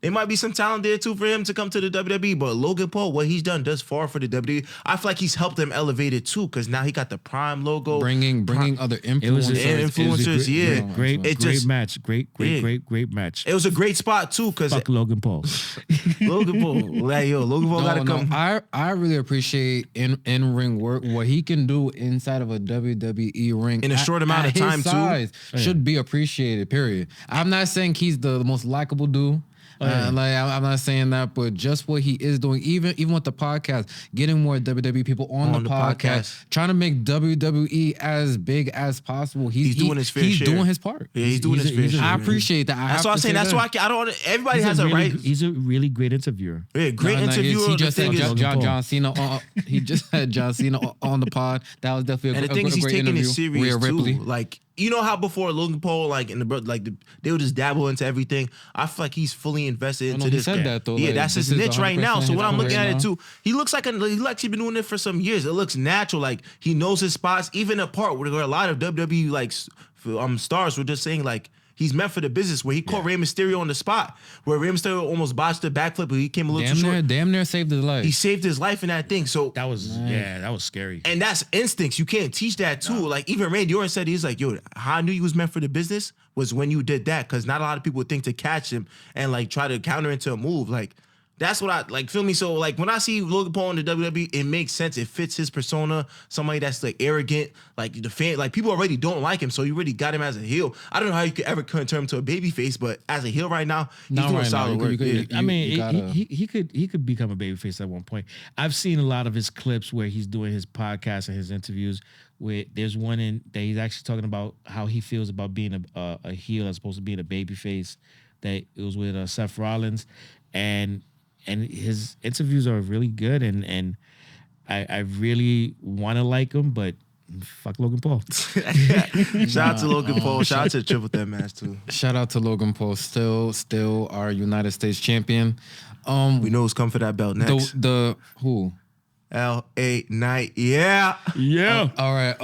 there might be some talent there too for him to come to the WWE. But Logan Paul, what he's done thus far for the WWE, I feel like he's helped them elevate it too, because now he got the Prime logo, bringing other influencers. Great match, great match. It was a great spot too, because fuck Logan Paul. Logan Paul, like Logan Paul gotta come. I really appreciate in ring work, what he can do inside of a WWE ring in a short amount of time too. Should be appreciated. Period. I'm not saying he's the most likable dude. I'm not saying that, but just what he is doing, even with the podcast, getting more WWE people on the podcast, trying to make WWE as big as possible. He's doing his fair share. He's doing his part. Yeah, he's doing his fair share. I appreciate that. That's what I'm saying. That's why I don't. Everybody has a right. He's a really great interviewer. Yeah, great interviewer. He just had John Cena. He just had John Cena on the pod. That was definitely and the thing is, he's taking it serious too. Ripley. Like, you know how before Logan Paul, they would just dabble into everything. I feel like he's fully invested into this. He said that though. Yeah, that's his niche right now. So when I'm looking at it too, he looks like he's been doing it for some years. It looks natural. Like, he knows his spots. Even a part where a lot of WWE stars were just saying like, he's meant for the business, where he caught Rey Mysterio on the spot, where Rey Mysterio almost botched the backflip, but he came a little too short. Damn near saved his life. He saved his life in that thing. So that was scary. And that's instincts. You can't teach that too. No. Like, even Randy Orton said, he's like, yo, how I knew he was meant for the business was when you did that, because not a lot of people would think to catch him and like try to counter into a move. Like, that's what I like. Feel me? So like, when I see Logan Paul in the WWE, it makes sense. It fits his persona. Somebody that's like arrogant, like the fan, like people already don't like him, so you really got him as a heel. I don't know how you could ever turn him to a babyface, but as a heel right now, he's doing solid work. He could become a babyface at one point. I've seen a lot of his clips where he's doing his podcast and his interviews. Where there's one in that he's actually talking about how he feels about being a heel as opposed to being a babyface. That it was with Seth Rollins, and his interviews are really good, and I really want to like him, but fuck Logan Paul. Shout out to Logan Paul. Shout out to the triple threat match too. Shout out to Logan Paul, still our United States champion. We know who's come for that belt next. The who? LA Knight, yeah. All right.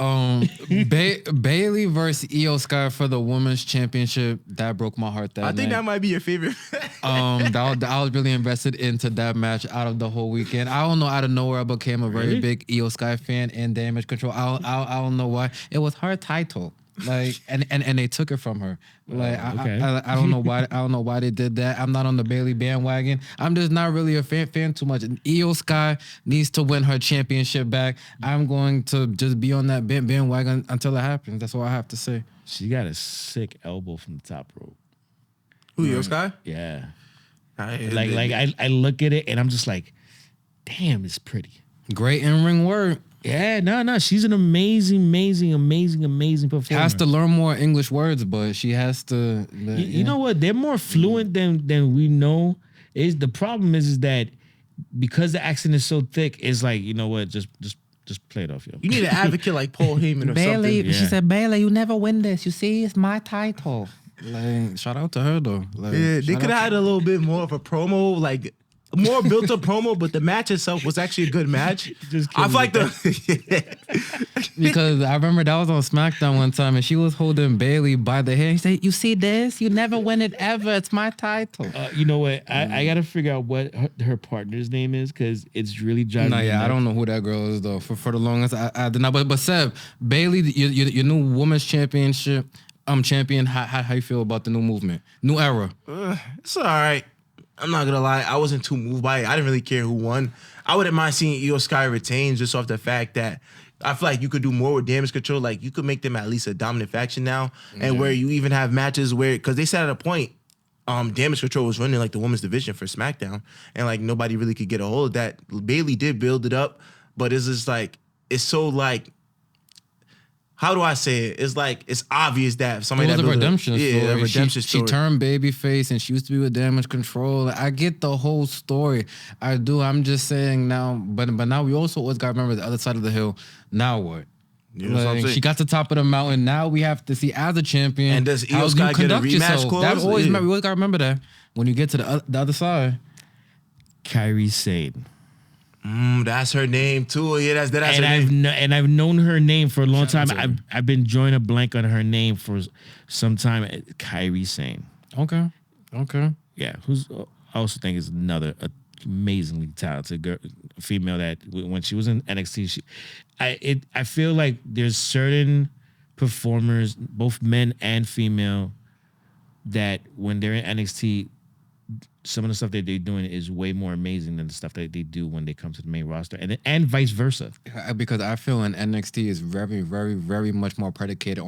Bailey versus Io Sky for the women's championship. That broke my heart. I think that might be your favorite. I was really invested into that match out of the whole weekend. I don't know. Out of nowhere, I became a very big Io Sky fan and Damage Control. I don't know why. It was her title. Like and they took it from her. Like I don't know why. I don't know why they did that. I'm not on the Bailey bandwagon. I'm just not really a fan too much. And Io Sky needs to win her championship back. I'm going to just be on that bandwagon until it happens. That's all I have to say. She got a sick elbow from the top rope. Who, Io Sky? Yeah. I look at it and I'm just like, damn, it's pretty. Great in-ring work. Yeah, no, she's an amazing performer. Has to learn more English words, but she has to. You know what? They're more fluent than we know. The problem is that because the accent is so thick, it's like, you know what? Just play it off, yo. You need an advocate like Paul Heyman or Bailey, something. She said, Bailey, you never win this. You see, it's my title. Like, shout out to her though. Like, yeah, they could have had a little bit more of a promo, like. More built up promo, but the match itself was actually a good match. I feel like because I remember that was on SmackDown one time, and she was holding Bailey by the hair. She said, "You see this? You never win it ever. It's my title." You know what? I gotta figure out what her partner's name is because it's really driving me nuts. I don't know who that girl is though. For the longest, I did not. But Seth, Bailey, your new women's championship, champion. How you feel about the new movement, new era? It's all right. I'm not gonna lie, I wasn't too moved by it. I didn't really care who won. I wouldn't mind seeing Io Sky retain just off the fact that I feel like you could do more with Damage Control. Like, you could make them at least a dominant faction now, and where you even have matches where, because they said at a point, Damage Control was running like the women's division for SmackDown, and like nobody really could get a hold of that. Bayley did build it up, but it's just like it's so like. How do I say it? It's like it's obvious that somebody it was that a redemption story. Yeah, a redemption story. She turned babyface and she used to be with Damage Control. I get the whole story. I do. I'm just saying now, but now we also always got to remember the other side of the hill. Now what? You know what I'm saying? She got to the top of the mountain. Now we have to see as a champion. And does Io Sky get a rematch clause? That always we always got to remember that when you get to the other side. Kairi Sane. That's her name too. Yeah, that's her name. And I've known her name for a long time. I've been drawing a blank on her name for some time. Kairi Sane. Okay. Yeah, I also think is another amazingly talented girl, female that when she was in NXT, I feel like there's certain performers, both men and female, that when they're in NXT, some of the stuff that they're doing is way more amazing than the stuff that they do when they come to the main roster, and vice versa. Because I feel in NXT is very, very, very much more predicated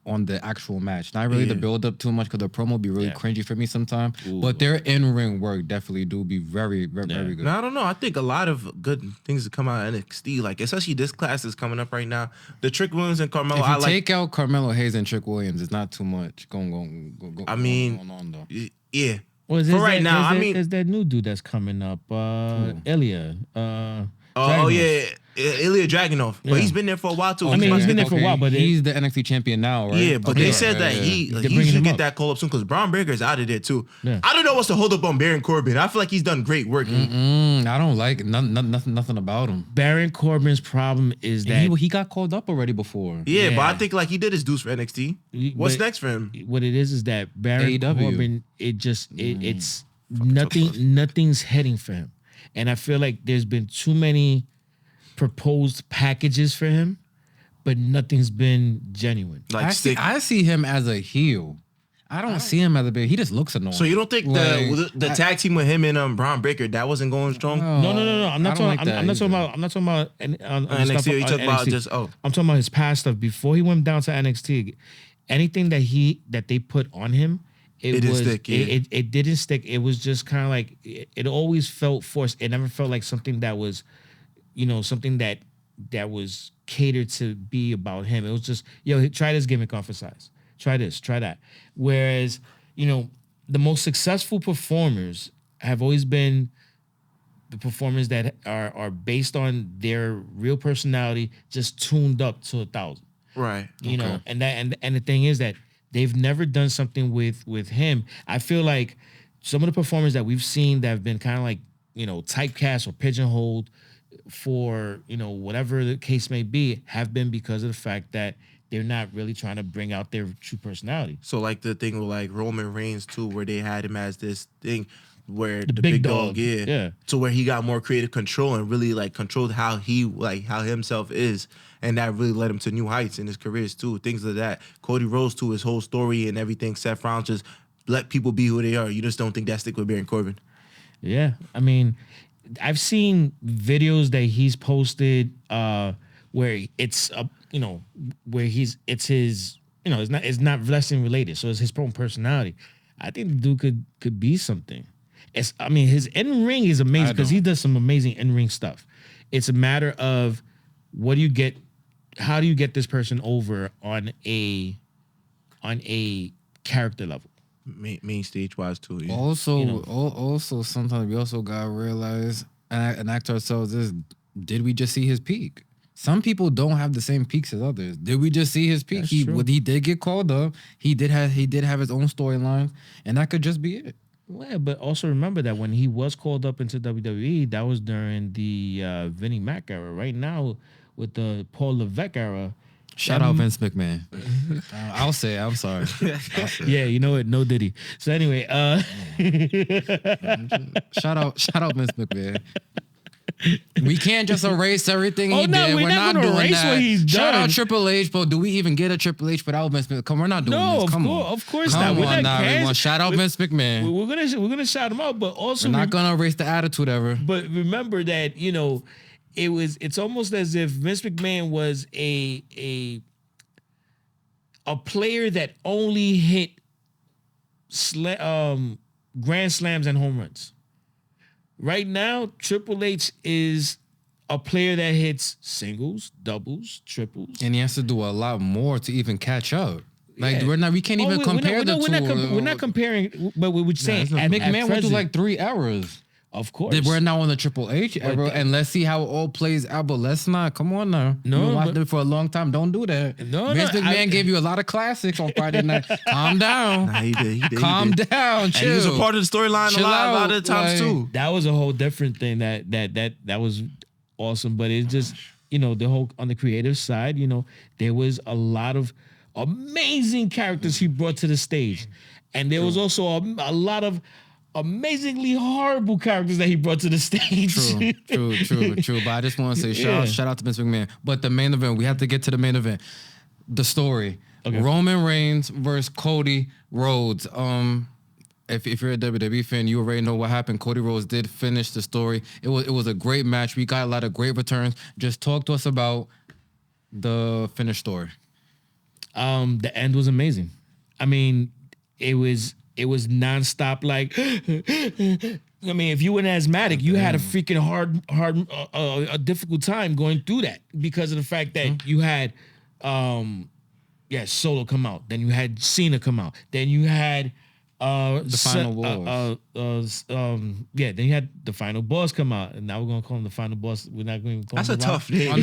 on the actual match. Not really the build up too much because the promo be really cringy for me sometimes. But their in ring work definitely do be very, very, very good. No, I don't know. I think a lot of good things that come out of NXT, like especially this class is coming up right now. The Trick Williams and Carmelo. If you take out Carmelo Hayes and Trick Williams, it's not too much going on though. Yeah. Well, for right now, there's that new dude that's coming up, Ilya. Ilya Dragunov. But he's been there for a while too. He's been there for a while, but he's the NXT champion now, right? Yeah, but they said that he should get that call up soon because Braun Breaker's out of there too. Yeah. I don't know what's the hold up on Baron Corbin. I feel like he's done great work. I don't like nothing about him. Baron Corbin's problem is that he got called up already before. Yeah, but I think like he did his dues for NXT. What's next for him? What it is that Baron Corbin, it's nothing's heading for him, and I feel like there's been too many proposed packages for him, but nothing's been genuine. Like I see him as a heel. I don't see him as a big. He just looks annoying. So you don't think the tag team with him and Braun Breaker that wasn't going strong? No. I'm not talking about NXT. You talking about just I'm talking about his past stuff before he went down to NXT. Anything that they put on him, it didn't stick. It was just kind of like it always felt forced. It never felt like something that was, something that was catered to be about him. It was just, try this gimmick on for size. Try this, try that. Whereas, the most successful performers have always been the performers that are based on their real personality, just tuned up to 1,000. Right. And the thing is that they've never done something with him. I feel like some of the performers that we've seen that have been kind of like, typecast or pigeonholed for, whatever the case may be, have been because of the fact that they're not really trying to bring out their true personality. So like the thing with like Roman Reigns too, where they had him as this thing where the big dog, to where he got more creative control and really like controlled how himself is, and that really led him to new heights in his careers too. Things like that. Cody Rhodes too, his whole story and everything. Seth Rollins just let people be who they are. You just don't think that stick with Baron Corbin? Yeah, I mean, I've seen videos that he's posted where it's where it's his, it's not wrestling related, so it's his own personality. I think the dude could be something. His in ring is amazing because he does some amazing in ring stuff. It's a matter of how do you get this person over on a character level, main stage wise too. Yeah. Also, sometimes we also gotta realize and ask ourselves is, did we just see his peak? Some people don't have the same peaks as others. Did we just see his peak? He did get called up. He did have his own storyline, and that could just be it. Well, but also remember that when he was called up into WWE, that was during the Vinnie Mac era. Right now, with the Paul Levesque era. Shout out Vince McMahon. I'll say it. I'm sorry. Yeah, you know what? No Diddy. So anyway, shout out Vince McMahon. We can't just erase everything he did. We're not doing erase that. What he's done. Shout out Triple H, but do we even get a Triple H without Vince McMahon? We're not doing this. Come on. Of course not. We're not. Shout out Vince McMahon. We're gonna shout him out, but also we're not gonna erase the attitude ever. But remember that it's almost as if Vince McMahon was a player that only hit grand slams and home runs. Right now, Triple H is a player that hits singles, doubles, triples. And he has to do a lot more to even catch up. Like we can't even compare the two. We're not comparing, but we would say McMahon would do like 3 errors. Of course. We're now on the Triple H era, and let's see how it all plays out. But let's not. Come on now. No, you've been watching it for a long time. Don't do that. Vince McMahon gave you a lot of classics on Friday night. Calm down. Nah, he did. Calm down. Chill. And he was a part of the storyline a lot of the times too. That was a whole different thing. That was awesome. But it's just, the whole on the creative side, there was a lot of amazing characters he brought to the stage, and there was also a lot of amazingly horrible characters that he brought to the stage. True. But I just want to say shout out to Vince McMahon. But the main event, we have to get to the main event. The story. Okay. Roman Reigns versus Cody Rhodes. If you're a WWE fan, you already know what happened. Cody Rhodes did finish the story. It was a great match. We got a lot of great returns. Just talk to us about the finished story. The end was amazing. I mean, it was nonstop. Like, I mean, if you were an asthmatic, you had a freaking hard, a difficult time going through that because of the fact that you had, Solo come out, then you had Cena come out, then you had the final boss. Then you had the final boss come out, and now we're gonna call him the final boss. We're not going to call him. That's a tough name. I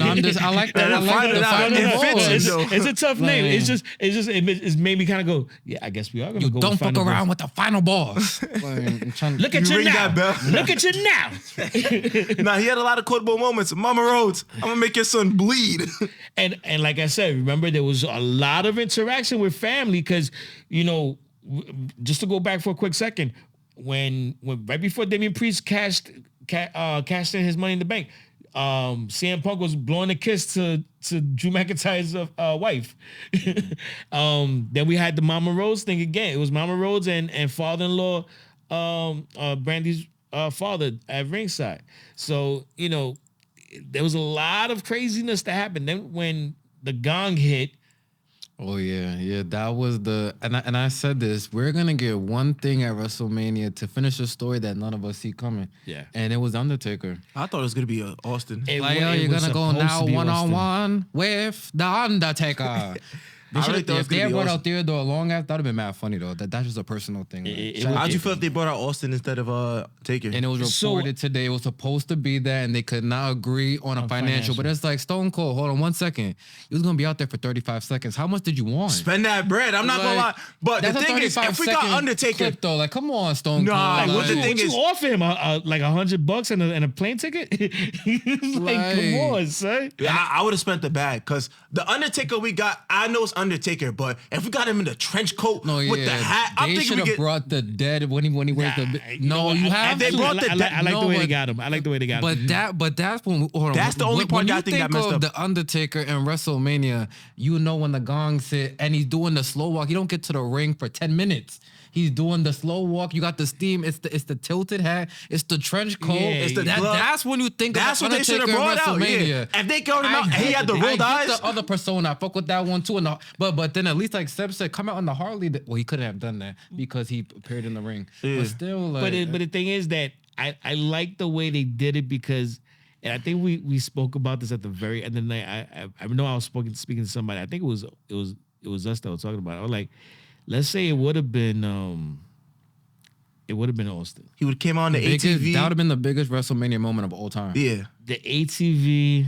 like that. I like the final boss. It's a tough name. It's made me kind of go, yeah, I guess we are gonna go. Don't fuck around with the final boss. Look at you now. Look at you now. Nah, he had a lot of quotable moments. Mama Rhodes, I'm gonna make your son bleed. And like I said, remember there was a lot of interaction with family because just to go back for a quick second, when right before Damian Priest cashed in his Money in the Bank, CM Punk was blowing a kiss to Drew McIntyre's wife. Then we had the Mama Rhodes thing again. It was Mama Rhodes and father-in-law Brandy's father at ringside. So there was a lot of craziness that happened. Then when the gong hit. Oh yeah, that was and I said this. We're gonna get one thing at WrestleMania to finish a story that none of us see coming. Yeah, and it was Undertaker. I thought it was gonna be Austin. You're gonna go now 1-on-1 with the Undertaker. If they brought out Theodore long ass, that'd have been mad funny though. That's just a personal thing. How'd you feel if they brought out Austin instead of Taker? And it was reported today it was supposed to be there, and they could not agree on a financial. But it's like Stone Cold. Hold on 1 second. He was gonna be out there for 35 seconds. How much did you want? Spend that bread. I'm not gonna lie. But the thing is, if we got Undertaker, clip, though, like come on, Stone Cold. Nah, what you offer him? Like $100 and a plane ticket? Come on, son. I would have spent the bag because the Undertaker we got. I know it's Undertaker, but if we got him in the trench coat with the hat, I'm thinking we brought the dead when he wears the. No, you have. They brought the dead. I like the way they got him. I like the way they got him. But that's when. That's the only part I think got messed up. When you think of the Undertaker and WrestleMania, when the gongs hit and he's doing the slow walk, he don't get to the ring for 10 minutes. He's doing the slow walk. You got the steam. It's the tilted hat. It's the trench coat. It's the glove. That's when you think that's of what they should have brought out. Yeah. If they got him out and he had the rolled eyes. The other persona, I fuck with that one too. But then at least like Seth said, come out on the Harley. Well, he couldn't have done that because he appeared in the ring. Yeah. But still, like, but the thing is that I like the way they did it because. And I think we spoke about this at the very end of the night. I know I was speaking to somebody. I think it was us that were talking about it. I was like, let's say it would have been Austin. He would have came on the ATV. That would have been the biggest WrestleMania moment of all time. Yeah. The ATV.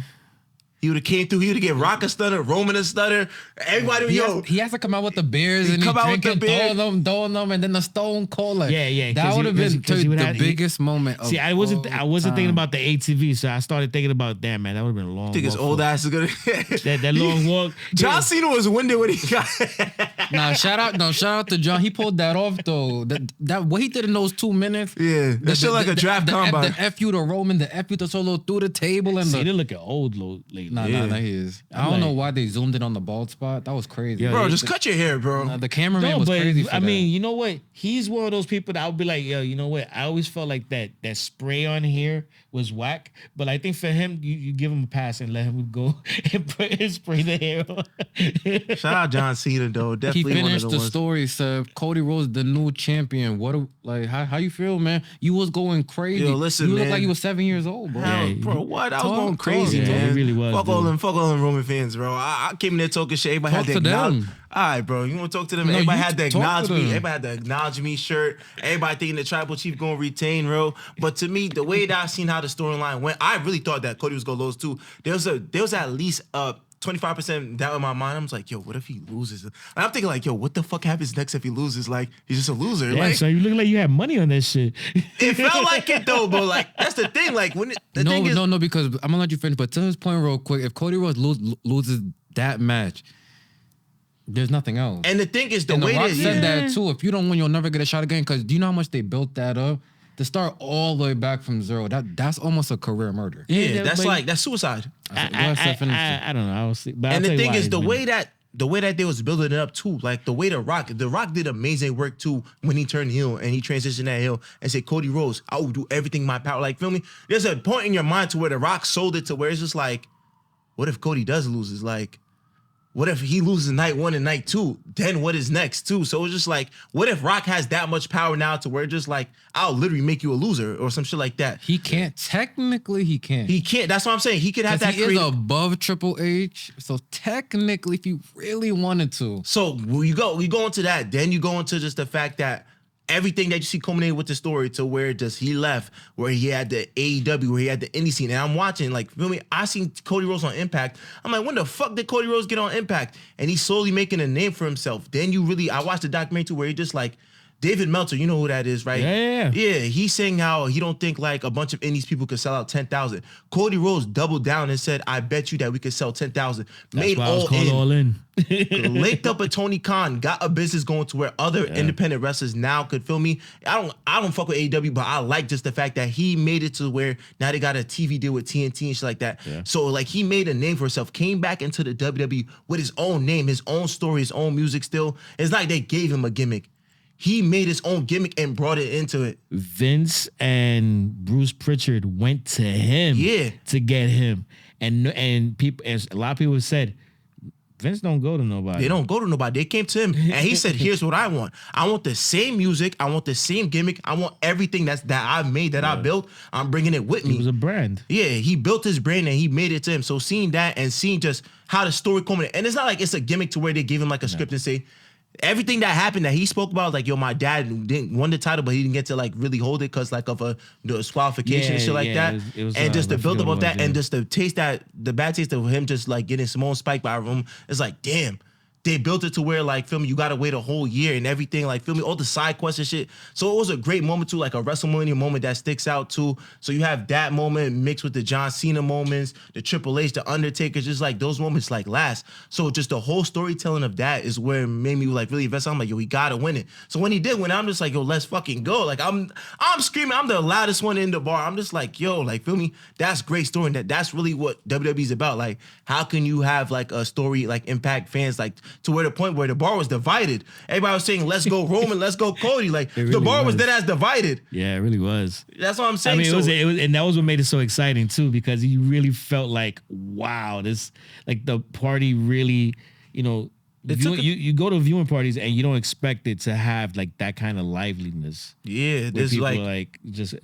He would have came through. He would have get Rock a stutter, Roman a stutter. Everybody, he has to come out with the beers and come out with the beer, throwing them, and then the Stone Cold. Like, yeah. That would have been the biggest moment. See, I wasn't thinking about the ATV, so I started thinking about damn man, that would have been a long. I think his old ass is gonna that long walk. John Cena was winded when he got. Shout out to John. He pulled that off though. That what he did in those 2 minutes. Yeah, that shit like a draft combine. The F you to Roman, the F you to Solo through the table, and they're looking old lately. Nah, he is. I don't know why they zoomed in on the bald spot. That was crazy. Yeah, bro, just cut your hair, bro. The cameraman was crazy for that. I mean, you know what? He's one of those people that I would be like, yo, you know what? I always felt like that spray on here was whack. But I think for him, you give him a pass and let him go and spray the hair on. Shout out John Cena, though. Definitely definitely one of finished the the ones. story, Seth. Cody Rhodes, the new champion. How you feel, man? You was going crazy. Yo, listen, you look man. like you was 7 years old, bro. Hell, Yeah, bro, what? I was talk- going crazy, talk. Yeah, man. he really was, Fuck all dude. them Roman fans, bro. I came in there talking shit. Everybody Talk had to to acknowledge. them. All right, bro. You want to talk to them? No, Everybody you had to talk to acknowledge me. them. Everybody had to acknowledge me shirt. Everybody thinking the tribal chief going to retain, bro. But to me, the way that I seen how the storyline went, I really thought that Cody was going to lose too. There was at least 25% doubt in my mind. I was like, yo, what if he loses? And I'm thinking like, yo, what the fuck happens next if he loses? Like, he's just a loser. Yeah, like, so you look like you had money on that shit. it felt like it though, but like that's the thing. Like when the thing is, No, because I'm gonna let you finish. But to his point, real quick, if Cody Rhodes loses that match, there's nothing else. and the thing is the And way The Rock that said that too. If you don't win, you'll never get a shot again. Because do you know how much they built that up to start all the way back from zero? That's almost a career murder. yeah, that's but- like that's suicide. I don't know. I was, but And I'll the tell you thing why is he's the winning. way that they was building it up too, like the way the Rock did amazing work too when he turned heel and he transitioned that heel and said, Cody Rhodes, I will do everything in my power. Like, feel me? There's a point in your mind to where the Rock sold it to where it's just like, what if Cody does lose? It's like, what if he loses night 1 and night 2? Then what is next too? So it's just like, what if Rock has that much power now to where it's just like, I'll literally make you a loser or some shit like that. He can't. Technically, he can't. He can't. That's what I'm saying. He could have that. He is above Triple H. So technically, if you really wanted to, So we go into that. Then you go into just the fact that everything that you see culminated with the story to where just he left, where he had the AEW, where he had the indie scene. And I'm watching, like, feel me? I seen Cody Rhodes on Impact. I'm like, when the fuck did Cody Rhodes get on Impact? And he's slowly making a name for himself. Then I watched the documentary too, where he just like, David Meltzer, you know who that is, right? Yeah. Yeah, he's saying how he don't think like a bunch of indies people could sell out 10,000. Cody Rhodes doubled down and said, I bet you that we could sell 10,000. Made That's why I was all called in. all in. Linked up with Tony Khan, got a business going to where other independent wrestlers now could feel me. I don't fuck with AEW, but I like just the fact that he made it to where now they got a TV deal with TNT and shit like that. Yeah. So like he made a name for himself, came back into the WWE with his own name, his own story, his own music still. It's like they gave him a gimmick. He made his own gimmick and brought it into it. Vince and Bruce Pritchard went to him to get him. And people, as a lot of people said, Vince don't go to nobody. They don't go to nobody. They came to him and he said, here's what I want. I want the same music. I want the same gimmick. I want everything that I've made, that I built. I'm bringing it with me. It was a brand. Yeah, he built his brand and he made it to him. So seeing that and seeing just how the story culminated, and it's not like it's a gimmick to where they gave him like a script and say, everything that happened that he spoke about, like, yo, my dad didn't won the title, but he didn't get to like really hold it because like of the disqualification and shit like that. It was, and just the I build up forget of what that, it was, and just the bad taste of him just like getting Simone spiked by a room. It's like, damn. They built it to where, like, feel me, you gotta wait a whole year and everything, like, feel me, all the side quests and shit. So it was a great moment too, like a WrestleMania moment that sticks out too. So you have that moment mixed with the John Cena moments, the Triple H, the Undertaker, just like those moments like last. So just the whole storytelling of that is where it made me like really invest. I'm like, yo, he gotta win it. So when he did win, I'm just like, yo, let's fucking go. Like I'm screaming, I'm the loudest one in the bar. I'm just like, yo, like, feel me, that's great story. And that's really what WWE's about. Like, how can you have like a story like impact fans like to where the point where the bar was divided. Everybody was saying, let's go Roman, let's go Cody. Like really the bar was was. dead ass divided. Yeah, it really was. That's what I'm I saying. mean, So, it was, and that was what made it so exciting too, because you really felt like, wow, this, like the party really, you know, you go to viewing parties and you don't expect it to have like that kind of liveliness. yeah, Where there's people like just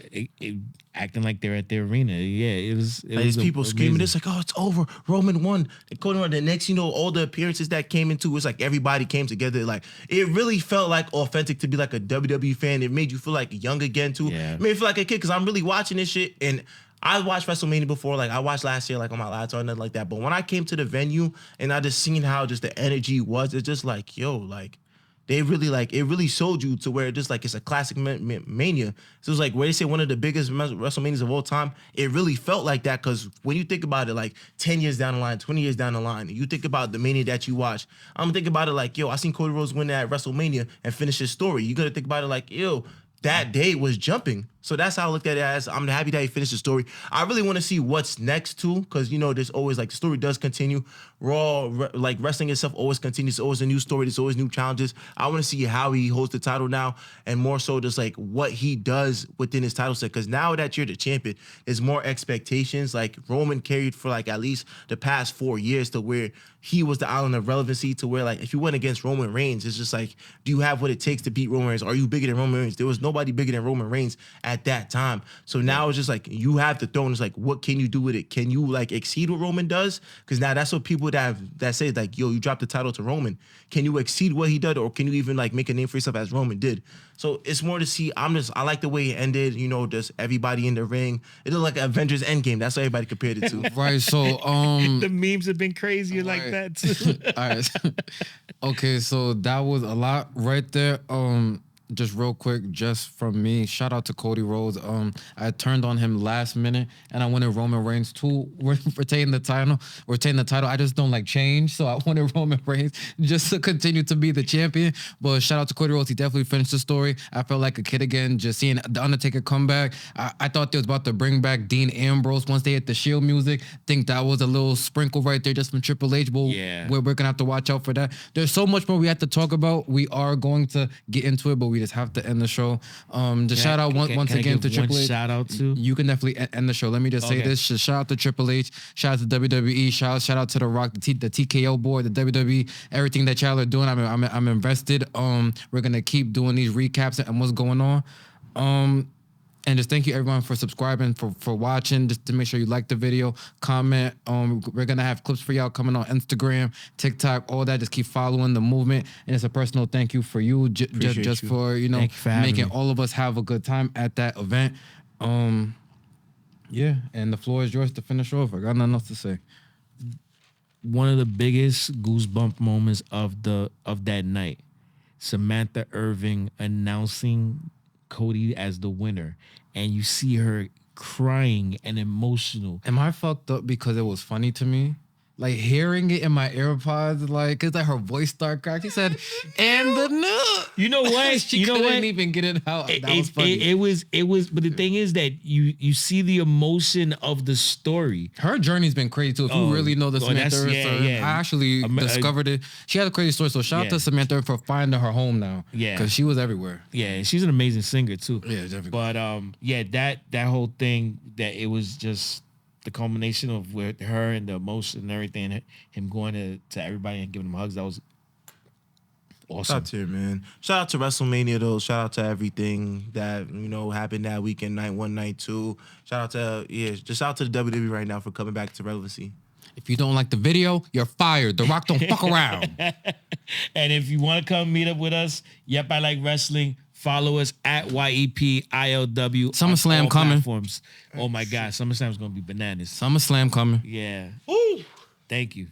acting like they're at the arena. Yeah, it was. there's people screaming. It's like, oh, it's over. Roman won. And Cody won. The next, you know, all the appearances that came into, it's like everybody came together. Like it really felt like authentic to be like a WWE fan. It made you feel like young again too. Yeah. It made me feel like a kid because I'm really watching this shit. And I watched WrestleMania before. Like I watched last year, like on my laptop and nothing like that. But when I came to the venue and I just seen how just the energy was, it's just like, yo, like. They really like, it really showed you to where just like it's a classic mania. So it's like where they say one of the biggest WrestleManias of all time. It really felt like that because when you think about it, like 10 years down the line, 20 years down the line, you think about the mania that you watch. I'm gonna think about it like, yo, I seen Cody Rhodes win at WrestleMania and finish his story. You're gonna think about it like, yo, that day was jumping. So that's how I looked at it as. I'm happy that he finished the story. I really want to see what's next too, because there's always like the story does continue. Like wrestling itself always continues. There's always a new story. There's always new challenges. I want to see how he holds the title now, and more so just like what he does within his title set. Because now that you're the champion, there's more expectations. Like Roman carried for like at least the past 4 years to where he was the island of relevancy, to where like if you went against Roman Reigns, it's just like, do you have what it takes to beat Roman Reigns? Are you bigger than Roman Reigns? There was nobody bigger than Roman Reigns at that time. So now it's just like you have the throne. It's like, what can you do with it? Can you like exceed what Roman does? Because now that's what people that say like, yo, you dropped the title to Roman. Can you exceed what he did, or can you even like make a name for yourself as Roman did? So it's more to see. I like the way it ended. Just everybody in the ring. It looked like Avengers Endgame. That's what everybody compared it to. Right. So the memes have been crazy like that too. All right. Okay, so that was a lot right there. Just real quick, just from me, shout out to Cody Rhodes. I turned on him last minute, and I wanted Roman Reigns to retain the title. I just don't like change, so I wanted Roman Reigns just to continue to be the champion. But shout out to Cody Rhodes. He definitely finished the story. I felt like a kid again, just seeing the Undertaker come back. I thought they was about to bring back Dean Ambrose once they hit the Shield music. Think that was a little sprinkle right there just from Triple H. But we're gonna have to watch out for that. There's so much more we have to talk about. We are going to get into it, but we just have to end the show. Shout out once again to Triple H. Shout out to you can definitely end the show. Let me just say this: just shout out to Triple H, shout out to WWE, shout out to The Rock, the TKO board, the WWE, everything that y'all are doing. I'm invested. We're gonna keep doing these recaps and what's going on. And just thank you everyone for subscribing, for watching. Just to make sure you like the video, comment. We're gonna have clips for y'all coming on Instagram, TikTok, all that. Just keep following the movement. And it's a personal thank you for you, just for making all of us have a good time at that event. Yeah, and the floor is yours to finish off. I got nothing else to say. One of the biggest goosebump moments of that night, Samantha Irving announcing Cody as the winner, and you see her crying and emotional. Am I fucked up because it was funny to me? Like hearing it in my AirPods, like, cause like her voice started cracking. She said, "And the new." You know what? She couldn't even get it out. That was funny. It was. But the thing is that you see the emotion of the story. Her journey's been crazy too. If you really know the Samantha story, I actually discovered it. She had a crazy story. So shout out to Samantha for finding her home now. Yeah, because she was everywhere. Yeah, and she's an amazing singer too. Yeah, everywhere. But that whole thing, that it was just the culmination of with her and the emotion and everything, him going to everybody and giving them hugs. That was awesome. Shout out to her, man. Shout out to WrestleMania though. Shout out to everything that happened that weekend, night 1, night 2. Shout out to just shout out to the WWE right now for coming back to relevancy. If you don't like the video, you're fired. The Rock don't fuck around. And if you want to come meet up with us, Yep, I Like Wrestling. Follow us at YEPILW. SummerSlam coming. Platforms. Oh my God, SummerSlam's gonna be bananas. SummerSlam coming. Yeah. Woo! Thank you.